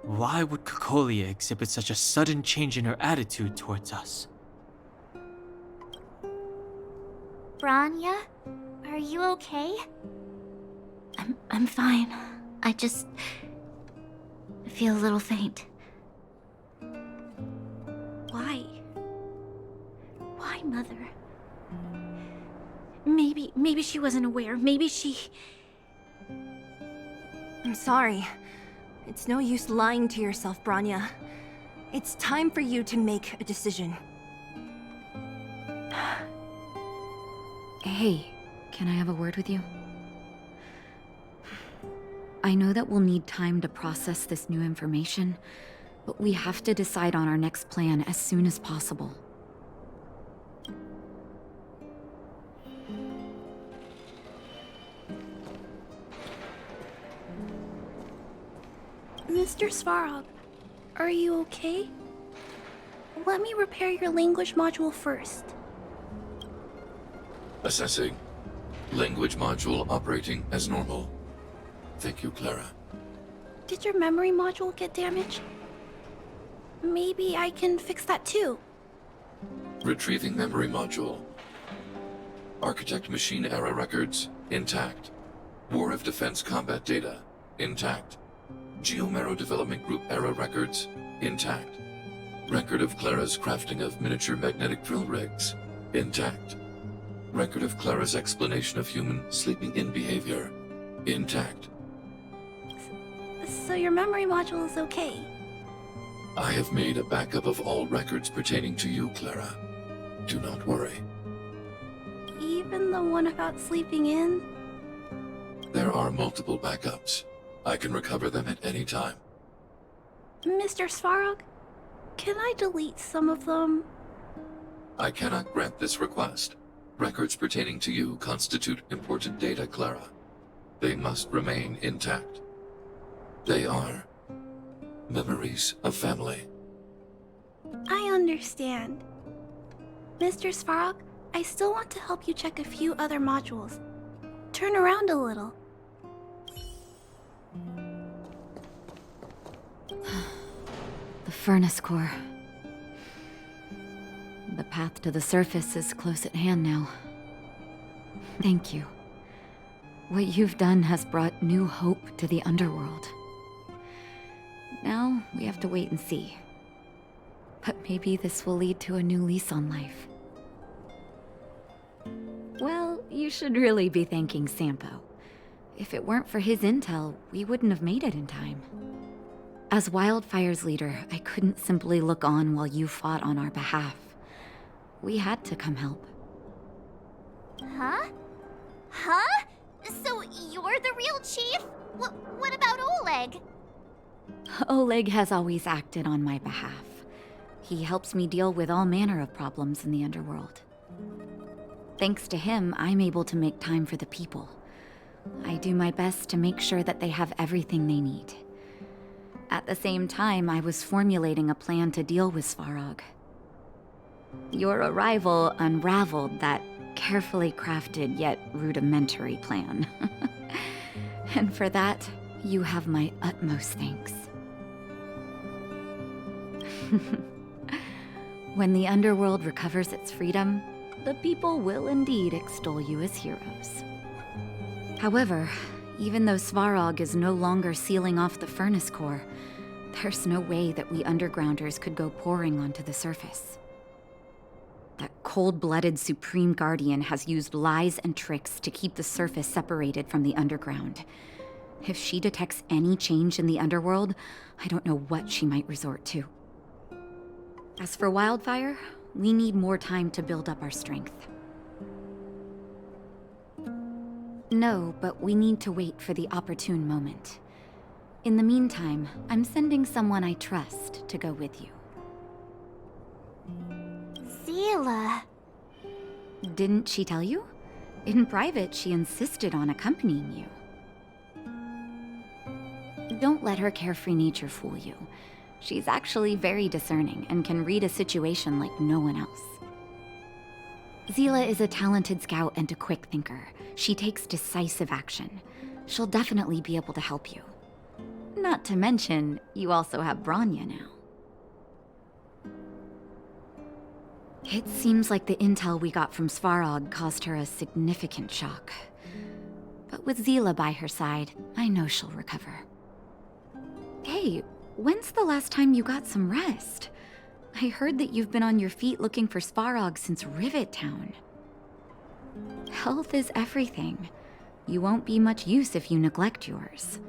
Why would Cocolia exhibit such a sudden change in her attitude towards us? Branya, are you okay? I'm fine. I just feel a little faint. Why? Why, Mother? Maybe she wasn't aware. Maybe she... I'm sorry. It's no use lying to yourself, Branya. It's time for you to make a decision. Hey, can I have a word with you? I know that we'll need time to process this new information, but we have to decide on our next plan as soon as possible. Mr. Svarog, are you okay? Let me repair your language module first. Assessing. Language module operating as normal. Thank you, Clara. Did your memory module get damaged? Maybe I can fix that too. Retrieving memory module. Architect machine error records intact. War of Defense combat data intact. Geomero Development Group error records intact. Record of Clara's crafting of miniature magnetic drill rigs intact. Record of Clara's explanation of human sleeping-in behavior intact. So your memory module is okay? I have made a backup of all records pertaining to you, Clara. Do not worry. Even the one about sleeping in? There are multiple backups. I can recover them at any time. Mr. Svarog, can I delete some of them? I cannot grant this request. Records pertaining to you constitute important data, Clara. They must remain intact. They are memories of family. I understand. Mr. Svarog, I still want to help you check a few other modules. Turn around a little. The furnace core. The path to the surface is close at hand now. Thank you. What you've done has brought new hope to the underworld. Now, we have to wait and see. But maybe this will lead to a new lease on life. Well, you should really be thanking Sampo. If it weren't for his intel, we wouldn't have made it in time. As Wildfire's leader, I couldn't simply look on while you fought on our behalf. We had to come help. Huh? Huh? So you're the real chief? What about Oleg? Oleg has always acted on my behalf. He helps me deal with all manner of problems in the underworld. Thanks to him, I'm able to make time for the people. I do my best to make sure that they have everything they need. At the same time, I was formulating a plan to deal with Svarog. Your arrival unraveled that carefully crafted yet rudimentary plan. And for that, you have my utmost thanks. When the underworld recovers its freedom, the people will indeed extol you as heroes. However, Even though Svarog is no longer sealing off the furnace core, there's no way that we undergrounders could go pouring onto the surface. That cold-blooded Supreme Guardian has used lies and tricks to keep the surface separated from the underground. If she detects any change in the underworld, I don't know what she might resort to. As for Wildfire, we need more time to build up our strength. No, but we need to wait for the opportune moment. In the meantime, I'm sending someone I trust to go with you. Zila. Didn't she tell you? In private, she insisted on accompanying you. Don't let her carefree nature fool you. She's actually very discerning and can read a situation like no one else. Zila is a talented scout and a quick thinker. She takes decisive action. She'll definitely be able to help you. Not to mention, you also have Bronya now. It seems like the intel we got from Svarog caused her a significant shock. But with Zila by her side, I know she'll recover. Hey, when's the last time you got some rest? I heard that you've been on your feet looking for Svarog since Rivet Town. Health is everything. You won't be much use if you neglect yours.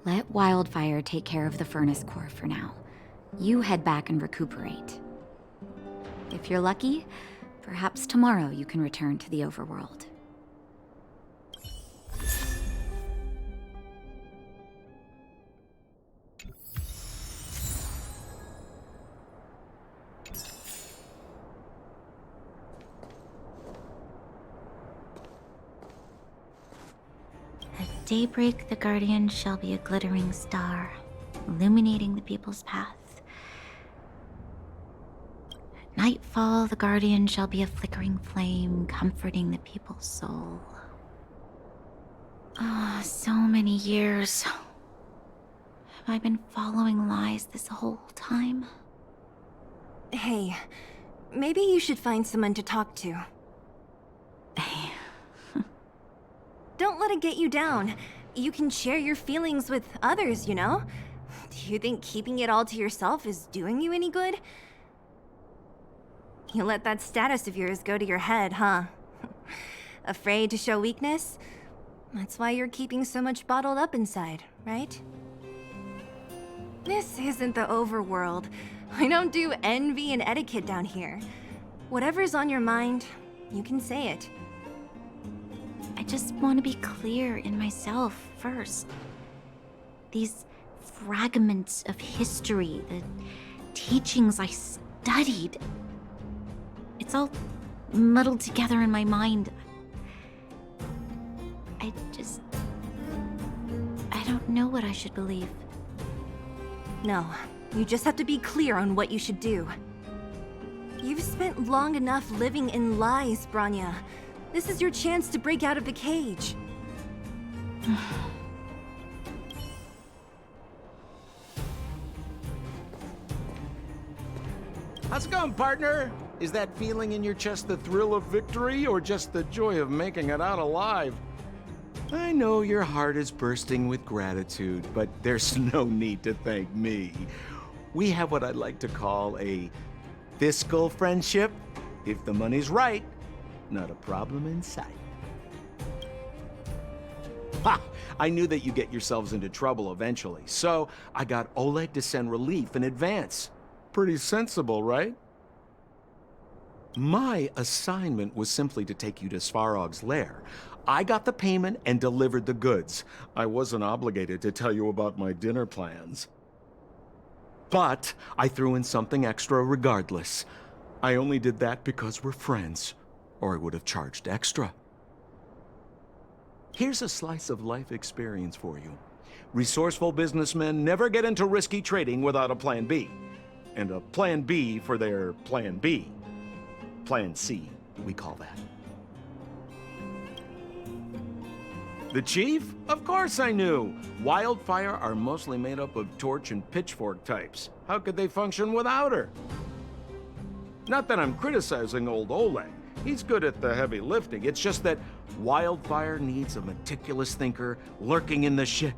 Let Wildfire take care of the furnace core for now. You head back and recuperate. If you're lucky, perhaps tomorrow you can return to the overworld. At daybreak, the Guardian shall be a glittering star, illuminating the people's path. At nightfall, the Guardian shall be a flickering flame, comforting the people's soul. Ah, so many years. Have I been following lies this whole time? Hey, maybe you should find someone to talk to. Don't let it get you down. You can share your feelings with others, you know? Do you think keeping it all to yourself is doing you any good? You let that status of yours go to your head, huh? Afraid to show weakness? That's why you're keeping so much bottled up inside, right? This isn't the overworld. I don't do envy and etiquette down here. Whatever's on your mind, you can say it. I just want to be clear in myself first. These fragments of history, the teachings I studied, it's all muddled together in my mind. I don't know what I should believe. No, you just have to be clear on what you should do. You've spent long enough living in lies, Bronya. This is your chance to break out of the cage. How's it going, partner? Is that feeling in your chest the thrill of victory, or just the joy of making it out alive? I know your heart is bursting with gratitude, but there's no need to thank me. We have what I'd like to call a fiscal friendship. If the money's right, not a problem in sight. Ha! I knew that you'd get yourselves into trouble eventually, so I got Oleg to send relief in advance. Pretty sensible, right? My assignment was simply to take you to Svarog's lair. I got the payment and delivered the goods. I wasn't obligated to tell you about my dinner plans. But I threw in something extra regardless. I only did that because we're friends, or I would have charged extra. Here's a slice of life experience for you. Resourceful businessmen never get into risky trading without a plan B. And a plan B for their plan B. Plan C, we call that. The chief? Of course I knew. Wildfire are mostly made up of torch and pitchfork types. How could they function without her? Not that I'm criticizing old Oleg. He's good at the heavy lifting. It's just that Wildfire needs a meticulous thinker lurking in the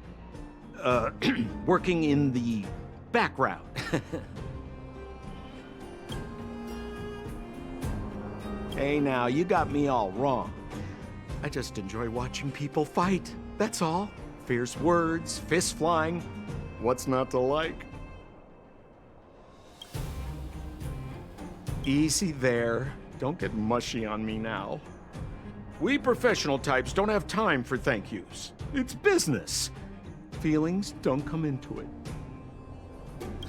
working in the background. Hey now, you got me all wrong. I just enjoy watching people fight. That's all. Fierce words, fists flying. What's not to like? Easy there. Don't get mushy on me now. We professional types don't have time for thank yous. It's business. Feelings don't come into it.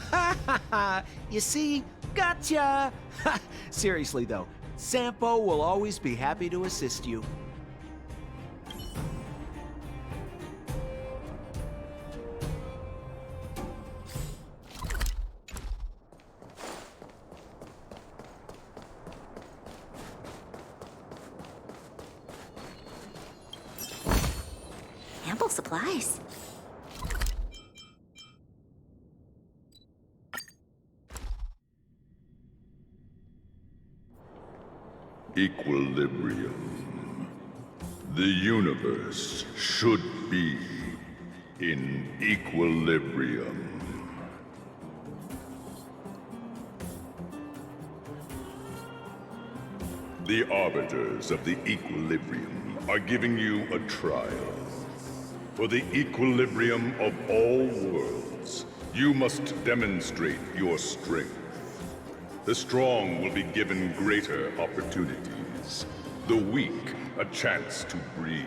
Ha ha ha! You see? Gotcha! Seriously though, Sampo will always be happy to assist you. Ample supplies. Equilibrium. The universe should be in equilibrium. The arbiters of the equilibrium are giving you a trial. For the equilibrium of all worlds, you must demonstrate your strength. The strong will be given greater opportunities. The weak, a chance to breathe.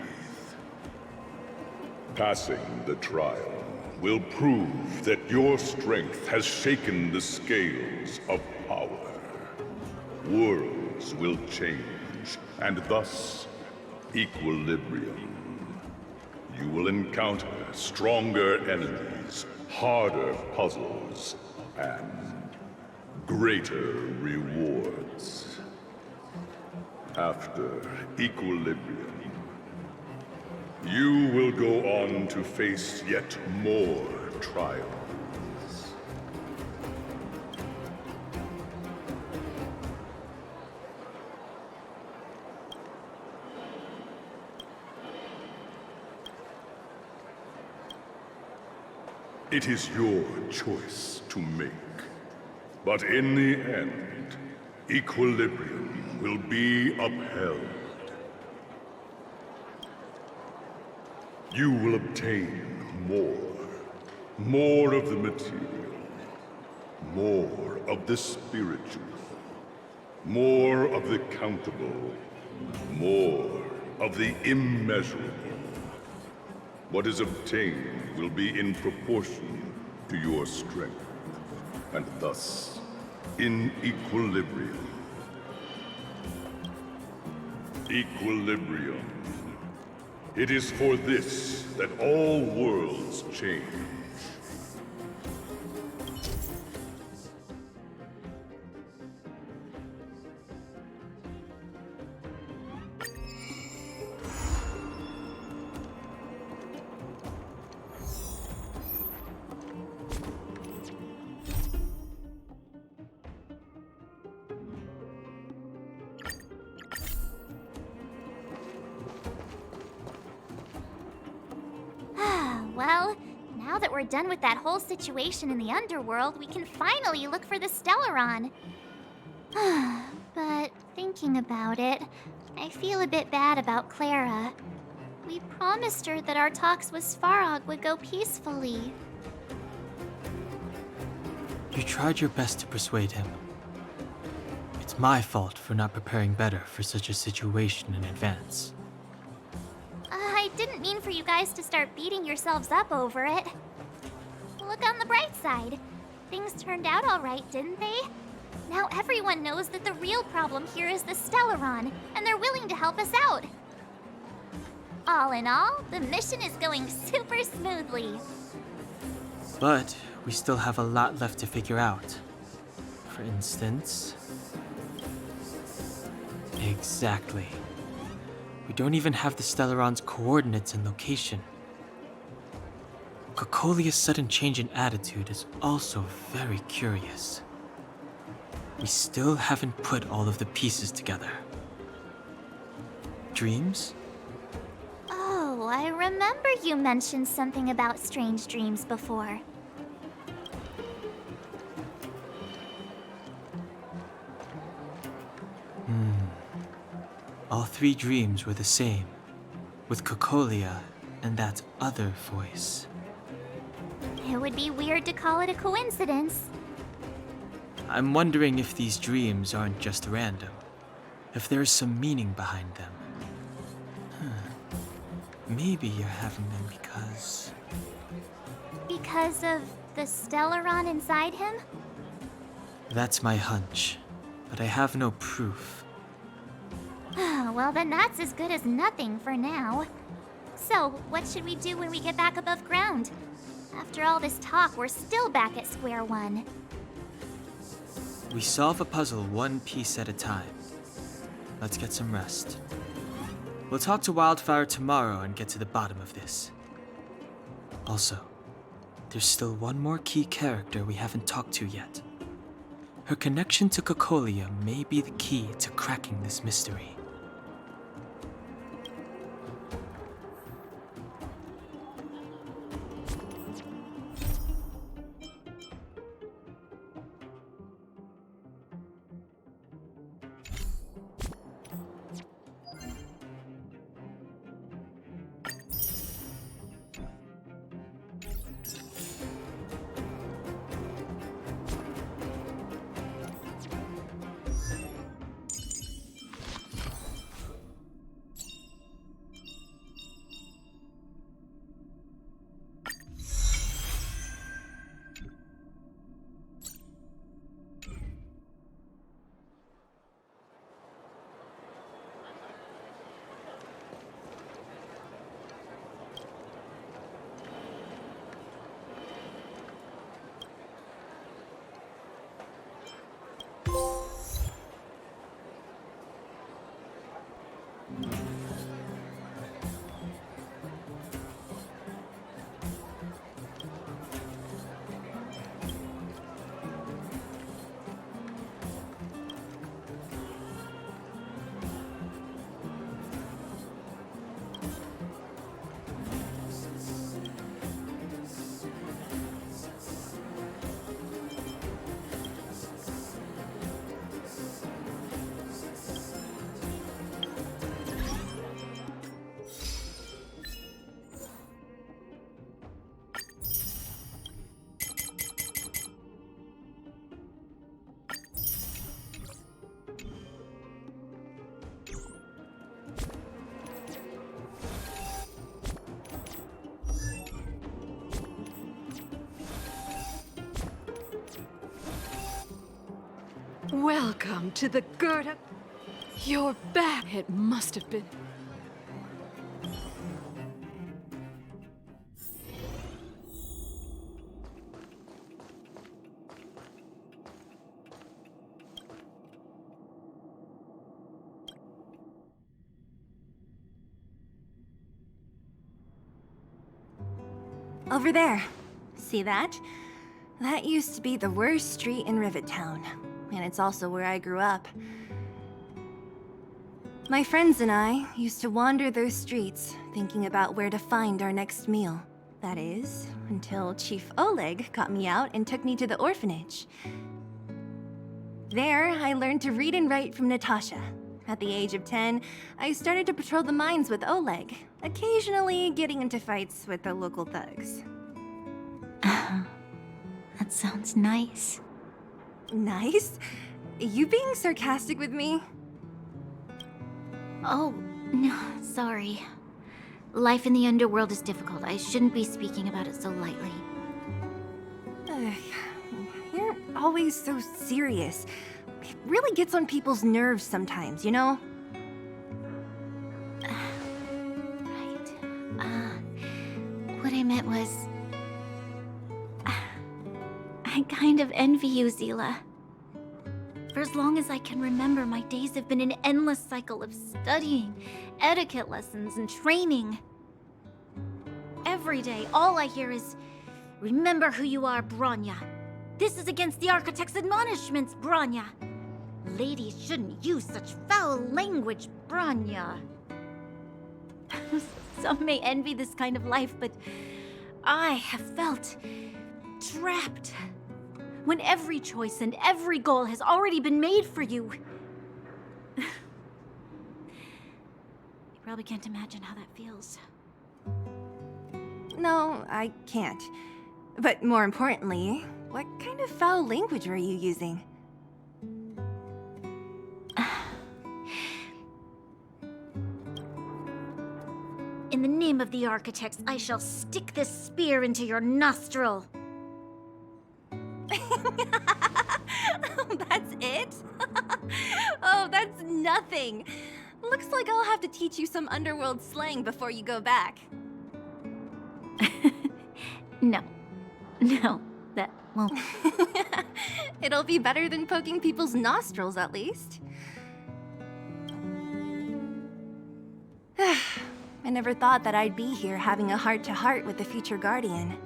Passing the trial will prove that your strength has shaken the scales of power. Worlds will change, and thus, equilibrium. You will encounter stronger enemies, harder puzzles, and greater rewards. After equilibrium, you will go on to face yet more trials. It is your choice to make. But in the end, equilibrium will be upheld. You will obtain more of the material, more of the spiritual, more of the countable, more of the immeasurable. What is obtained will be in proportion to your strength, and thus, in equilibrium. Equilibrium. It is for this that all worlds change. Well, now that we're done with that whole situation in the underworld, we can finally look for the Stellaron. But thinking about it, I feel a bit bad about Clara. We promised her that our talks with Svarog would go peacefully. You tried your best to persuade him. It's my fault for not preparing better for such a situation in advance. I didn't mean for you guys to start beating yourselves up over it. Look on the bright side. Things turned out all right, didn't they? Now everyone knows that the real problem here is the Stellaron, and they're willing to help us out. All in all, the mission is going super smoothly. But we still have a lot left to figure out. For instance... Exactly. We don't even have the Stellaron's coordinates and location. Cocolia's sudden change in attitude is also very curious. We still haven't put all of the pieces together. dreams? Oh, I remember you mentioned something about strange dreams before. All three dreams were the same, with Cocolia and that other voice. It would be weird to call it a coincidence. I'm wondering if these dreams aren't just random, if there is some meaning behind them. Maybe you're having them because... Because of the Stellaron inside him? That's my hunch, but I have no proof. Well, then that's as good as nothing for now. So, what should we do when we get back above ground? After all this talk, we're still back at square one. We solve a puzzle one piece at a time. Let's get some rest. We'll talk to Wildfire tomorrow and get to the bottom of this. Also, there's still one more key character we haven't talked to yet. Her connection to Cocolia may be the key to cracking this mystery. Welcome to the Gerda. You're back. It must have been. Over there. See that? That used to be the worst street in Rivet Town. And it's also where I grew up. My friends and I used to wander those streets, thinking about where to find our next meal. That is, until Chief Oleg got me out and took me to the orphanage. There, I learned to read and write from Natasha. At the age of 10, I started to patrol the mines with Oleg, occasionally getting into fights with the local thugs. That sounds nice. Nice? You being sarcastic with me? Oh, no, sorry. Life in the underworld is difficult. I shouldn't be speaking about it so lightly. You're always so serious. It really gets on people's nerves sometimes, you know? Right. What I meant was... I kind of envy you, Zila. For as long as I can remember, my days have been an endless cycle of studying, etiquette lessons, and training. Every day, all I hear is, remember who you are, Bronya. This is against the Architect's admonishments, Bronya. Ladies shouldn't use such foul language, Bronya. Some may envy this kind of life, but I have felt trapped. When every choice and every goal has already been made for you. You probably can't imagine how that feels. No, I can't. But more importantly, what kind of foul language were you using? In the name of the architects, I shall stick this spear into your nostril. That's it? Oh, that's nothing. Looks like I'll have to teach you some underworld slang before you go back. No, that won't. It'll be better than poking people's nostrils, at least. I never thought that I'd be here having a heart-to-heart with the future Guardian.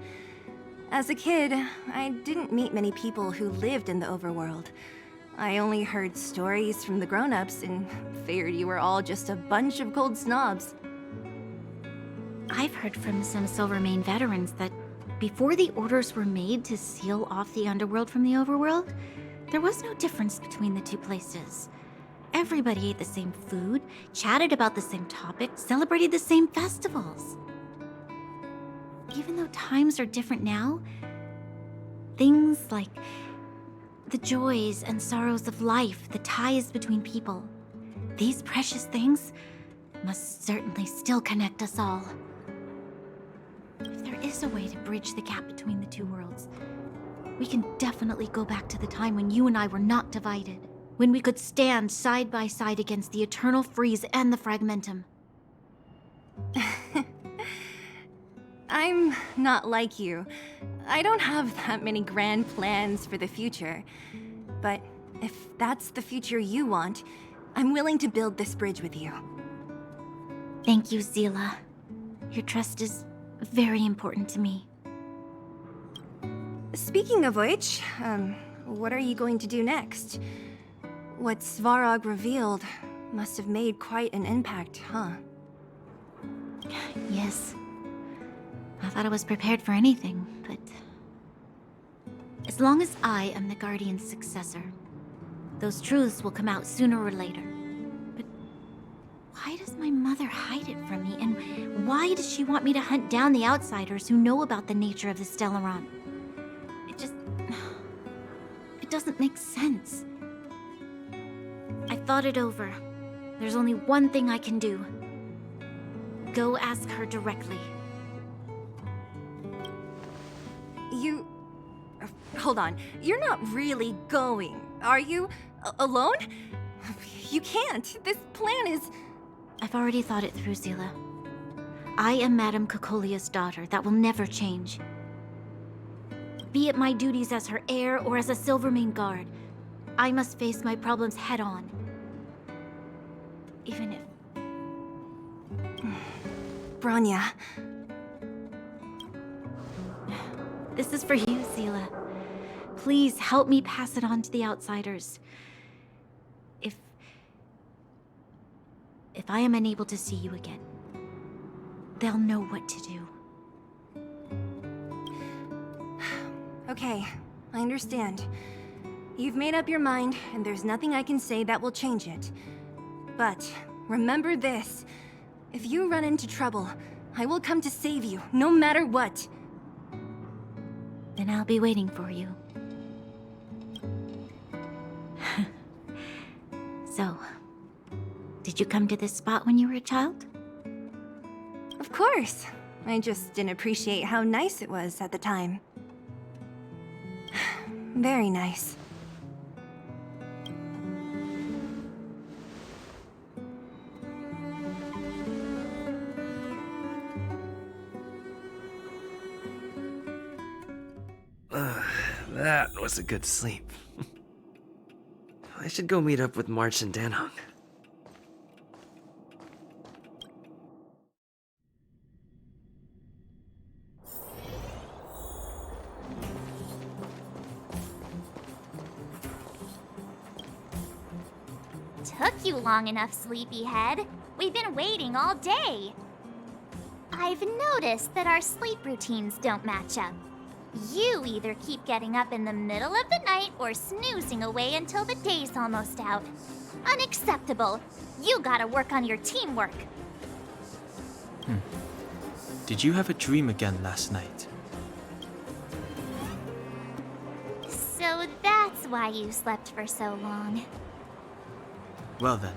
As a kid, I didn't meet many people who lived in the overworld. I only heard stories from the grown-ups and figured you were all just a bunch of cold snobs. I've heard from some Silvermane veterans that before the orders were made to seal off the underworld from the overworld, there was no difference between the two places. Everybody ate the same food, chatted about the same topics, celebrated the same festivals. Even though times are different now, things like the joys and sorrows of life, the ties between people, these precious things must certainly still connect us all. If there is a way to bridge the gap between the two worlds, we can definitely go back to the time when you and I were not divided, when we could stand side by side against the Eternal Freeze and the Fragmentum. I'm not like you. I don't have that many grand plans for the future. But if that's the future you want, I'm willing to build this bridge with you. Thank you, Zila. Your trust is very important to me. Speaking of which, what are you going to do next? What Svarog revealed must have made quite an impact, huh? Yes. I thought I was prepared for anything, but... as long as I am the Guardian's successor, those truths will come out sooner or later. But why does my mother hide it from me, and why does she want me to hunt down the outsiders who know about the nature of the Stellaron? It doesn't make sense. I thought it over. There's only one thing I can do. Go ask her directly. You... hold on. You're not really going, are you? Alone? You can't. This plan is... I've already thought it through, Zila. I am Madame Cocolia's daughter. That will never change. Be it my duties as her heir or as a Silvermane guard, I must face my problems head-on. Even if... Bronya... This is for you, Zila. Please help me pass it on to the outsiders. If I am unable to see you again, they'll know what to do. Okay, I understand. You've made up your mind, and there's nothing I can say that will change it. But remember this. If you run into trouble, I will come to save you, no matter what. Then I'll be waiting for you. So, did you come to this spot when you were a child? Of course. I just didn't appreciate how nice it was at the time. Very nice. That was a good sleep. I should go meet up with March and Danhong. Took you long enough, sleepyhead. We've been waiting all day. I've noticed that our sleep routines don't match up. You either keep getting up in the middle of the night or snoozing away until the day's almost out. Unacceptable. You gotta work on your teamwork. Did you have a dream again last night? So that's why you slept for so long. Well then,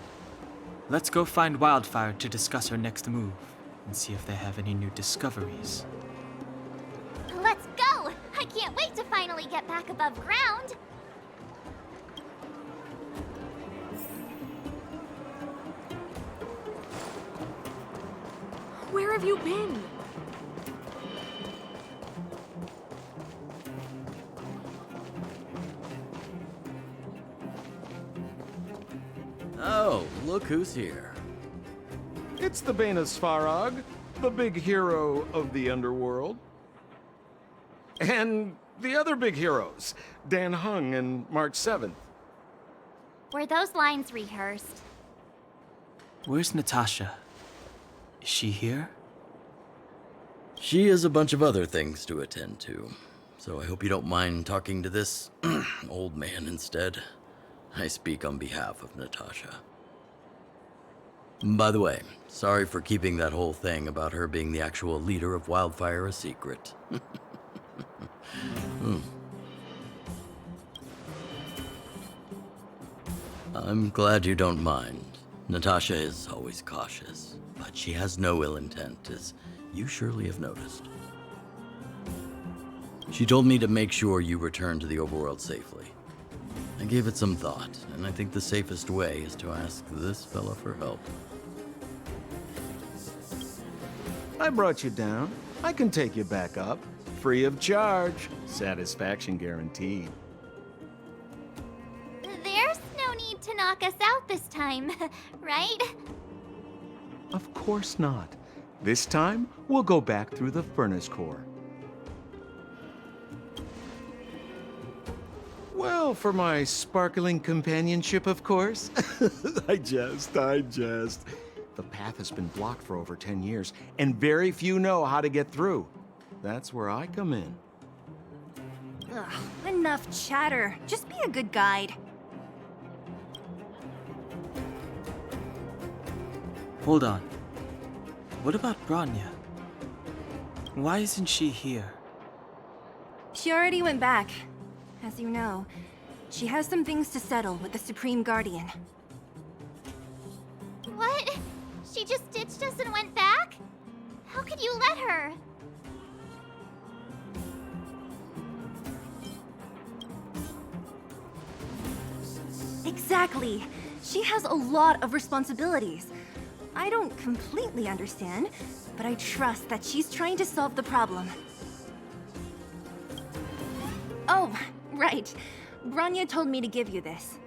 let's go find Wildfire to discuss her next move and see if they have any new discoveries. Let's go! I can't wait to finally get back above ground! Where have you been? Oh, look who's here. It's the Bane of Svarog, the big hero of the underworld. And the other big heroes, Dan Hung and March 7th. Were those lines rehearsed? Where's Natasha? Is she here? She has a bunch of other things to attend to, so I hope you don't mind talking to this old man instead. I speak on behalf of Natasha. By the way, sorry for keeping that whole thing about her being the actual leader of Wildfire a secret. I'm glad you don't mind. Natasha is always cautious, but she has no ill intent, as you surely have noticed. She told me to make sure you return to the overworld safely. I gave it some thought, and I think the safest way is to ask this fella for help. I brought you down. I can take you back up. Free of charge. Satisfaction guaranteed. There's no need to knock us out this time, right? Of course not. This time, we'll go back through the furnace core. Well, for my sparkling companionship, of course. I jest. The path has been blocked for over 10 years, and very few know how to get through. That's where I come in. Ugh, enough chatter. Just be a good guide. Hold on. What about Bronya? Why isn't she here? She already went back. As you know, she has some things to settle with the Supreme Guardian. What? She just ditched us and went back? How could you let her? Exactly. She has a lot of responsibilities. I don't completely understand, but I trust that she's trying to solve the problem. Oh, right. Bronya told me to give you this.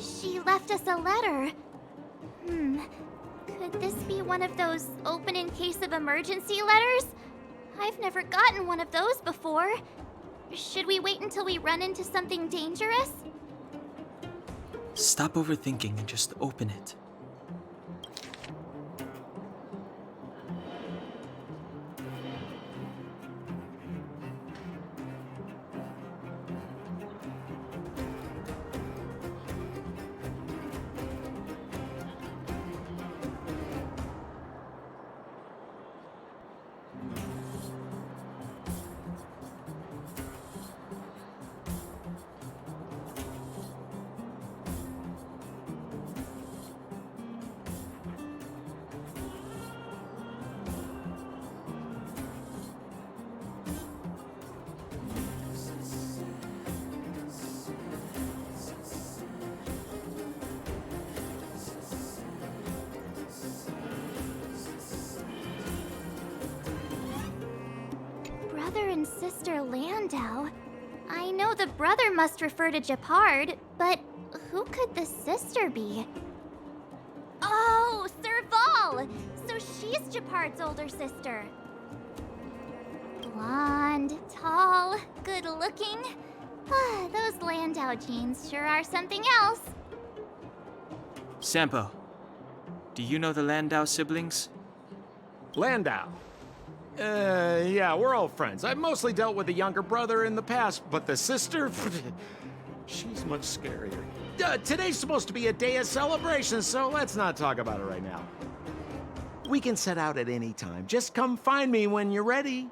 She left us a letter. Could this be one of those open in case of emergency letters? I've never gotten one of those before. Should we wait until we run into something dangerous? Stop overthinking and just open it. Brother and sister Landau. I know the brother must refer to Japard, but who could the sister be? Oh, Serval! So she's Japard's older sister. Blonde, tall, good-looking. Those Landau genes sure are something else. Sampo, Do you know the Landau siblings? Landau? Yeah, we're old friends. I've mostly dealt with the younger brother in the past, but the sister? She's much scarier. Today's supposed to be a day of celebration, so let's not talk about it right now. We can set out at any time. Just come find me when you're ready.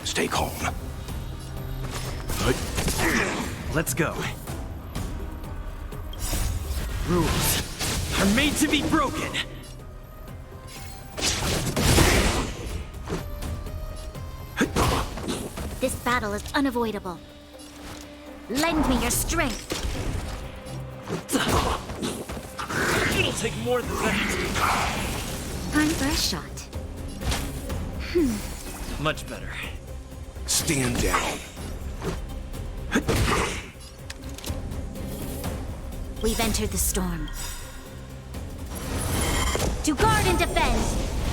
Stay calm. Let's go. Rules are made to be broken. This battle is unavoidable. Lend me your strength. It'll take more than that. Time for a shot. Much better. Stand down. We've entered the storm. To guard and defend!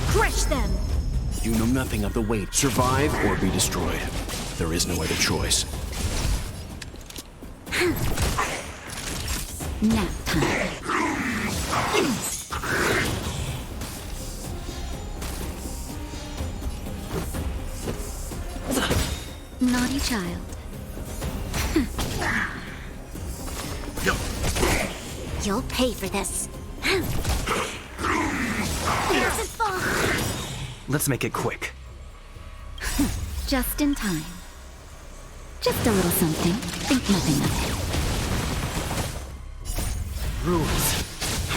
Crush them! You know nothing of the weight. Survive or be destroyed. There is no other choice. Nap time. Naughty child. You'll pay for this. Let's make it quick. Just in time. Just a little something. Think nothing of it. Rules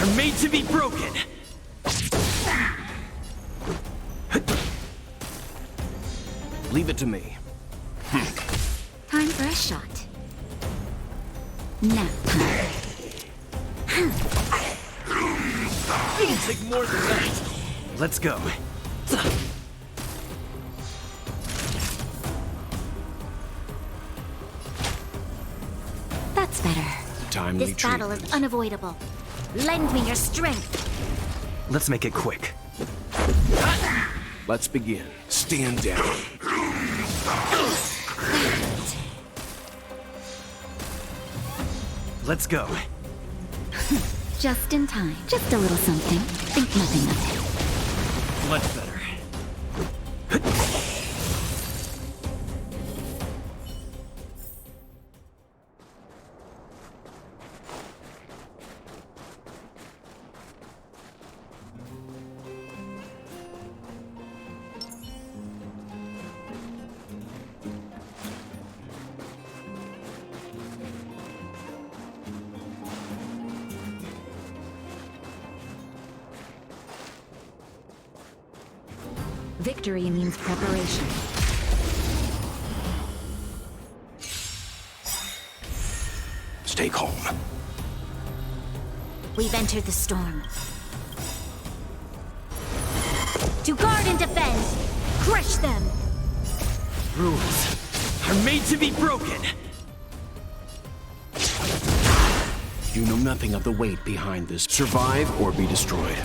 are made to be broken. Leave it to me. Time for a shot. Nap time. It'll take more than that. Let's go. That's better. Timely This battle is unavoidable. Lend me your strength. Let's make it quick. Let's begin. Stand down. Let's go. Just in time. Just a little something. Think nothing of it. Much better. Victory means preparation. Stay calm. We've entered the storm. To guard and defend! Crush them! Rules are made to be broken! You know nothing of the weight behind this. Survive or be destroyed.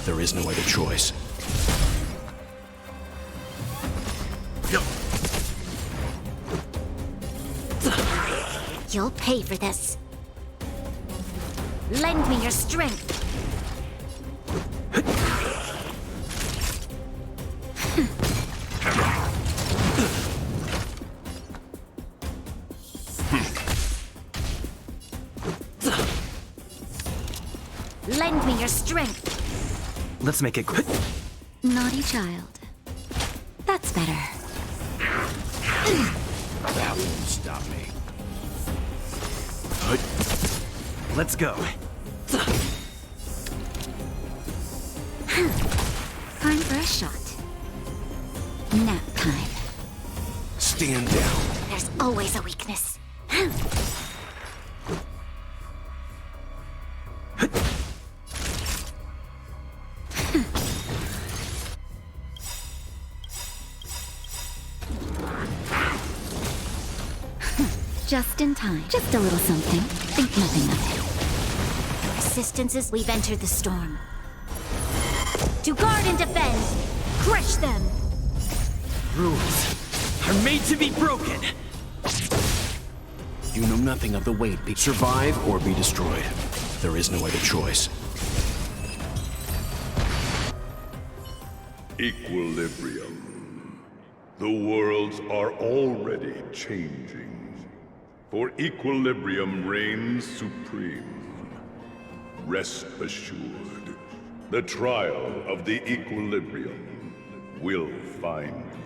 There is no other choice. You'll pay for this. Lend me your strength. Lend me your strength. Let's make it quick. Naughty child. That's better. That won't stop me. Let's go. Time for a shot. Nap time. Stand down. There's always a weakness. Just in time. Just a little something. Think nothing of it. Resistances, we've entered the storm. To guard and defend! Crush them! Rules are made to be broken! You know nothing of the weight. Survive or be destroyed. There is no other choice. Equilibrium. The worlds are already changing. For equilibrium reigns supreme. Rest assured, the trial of the equilibrium will find you.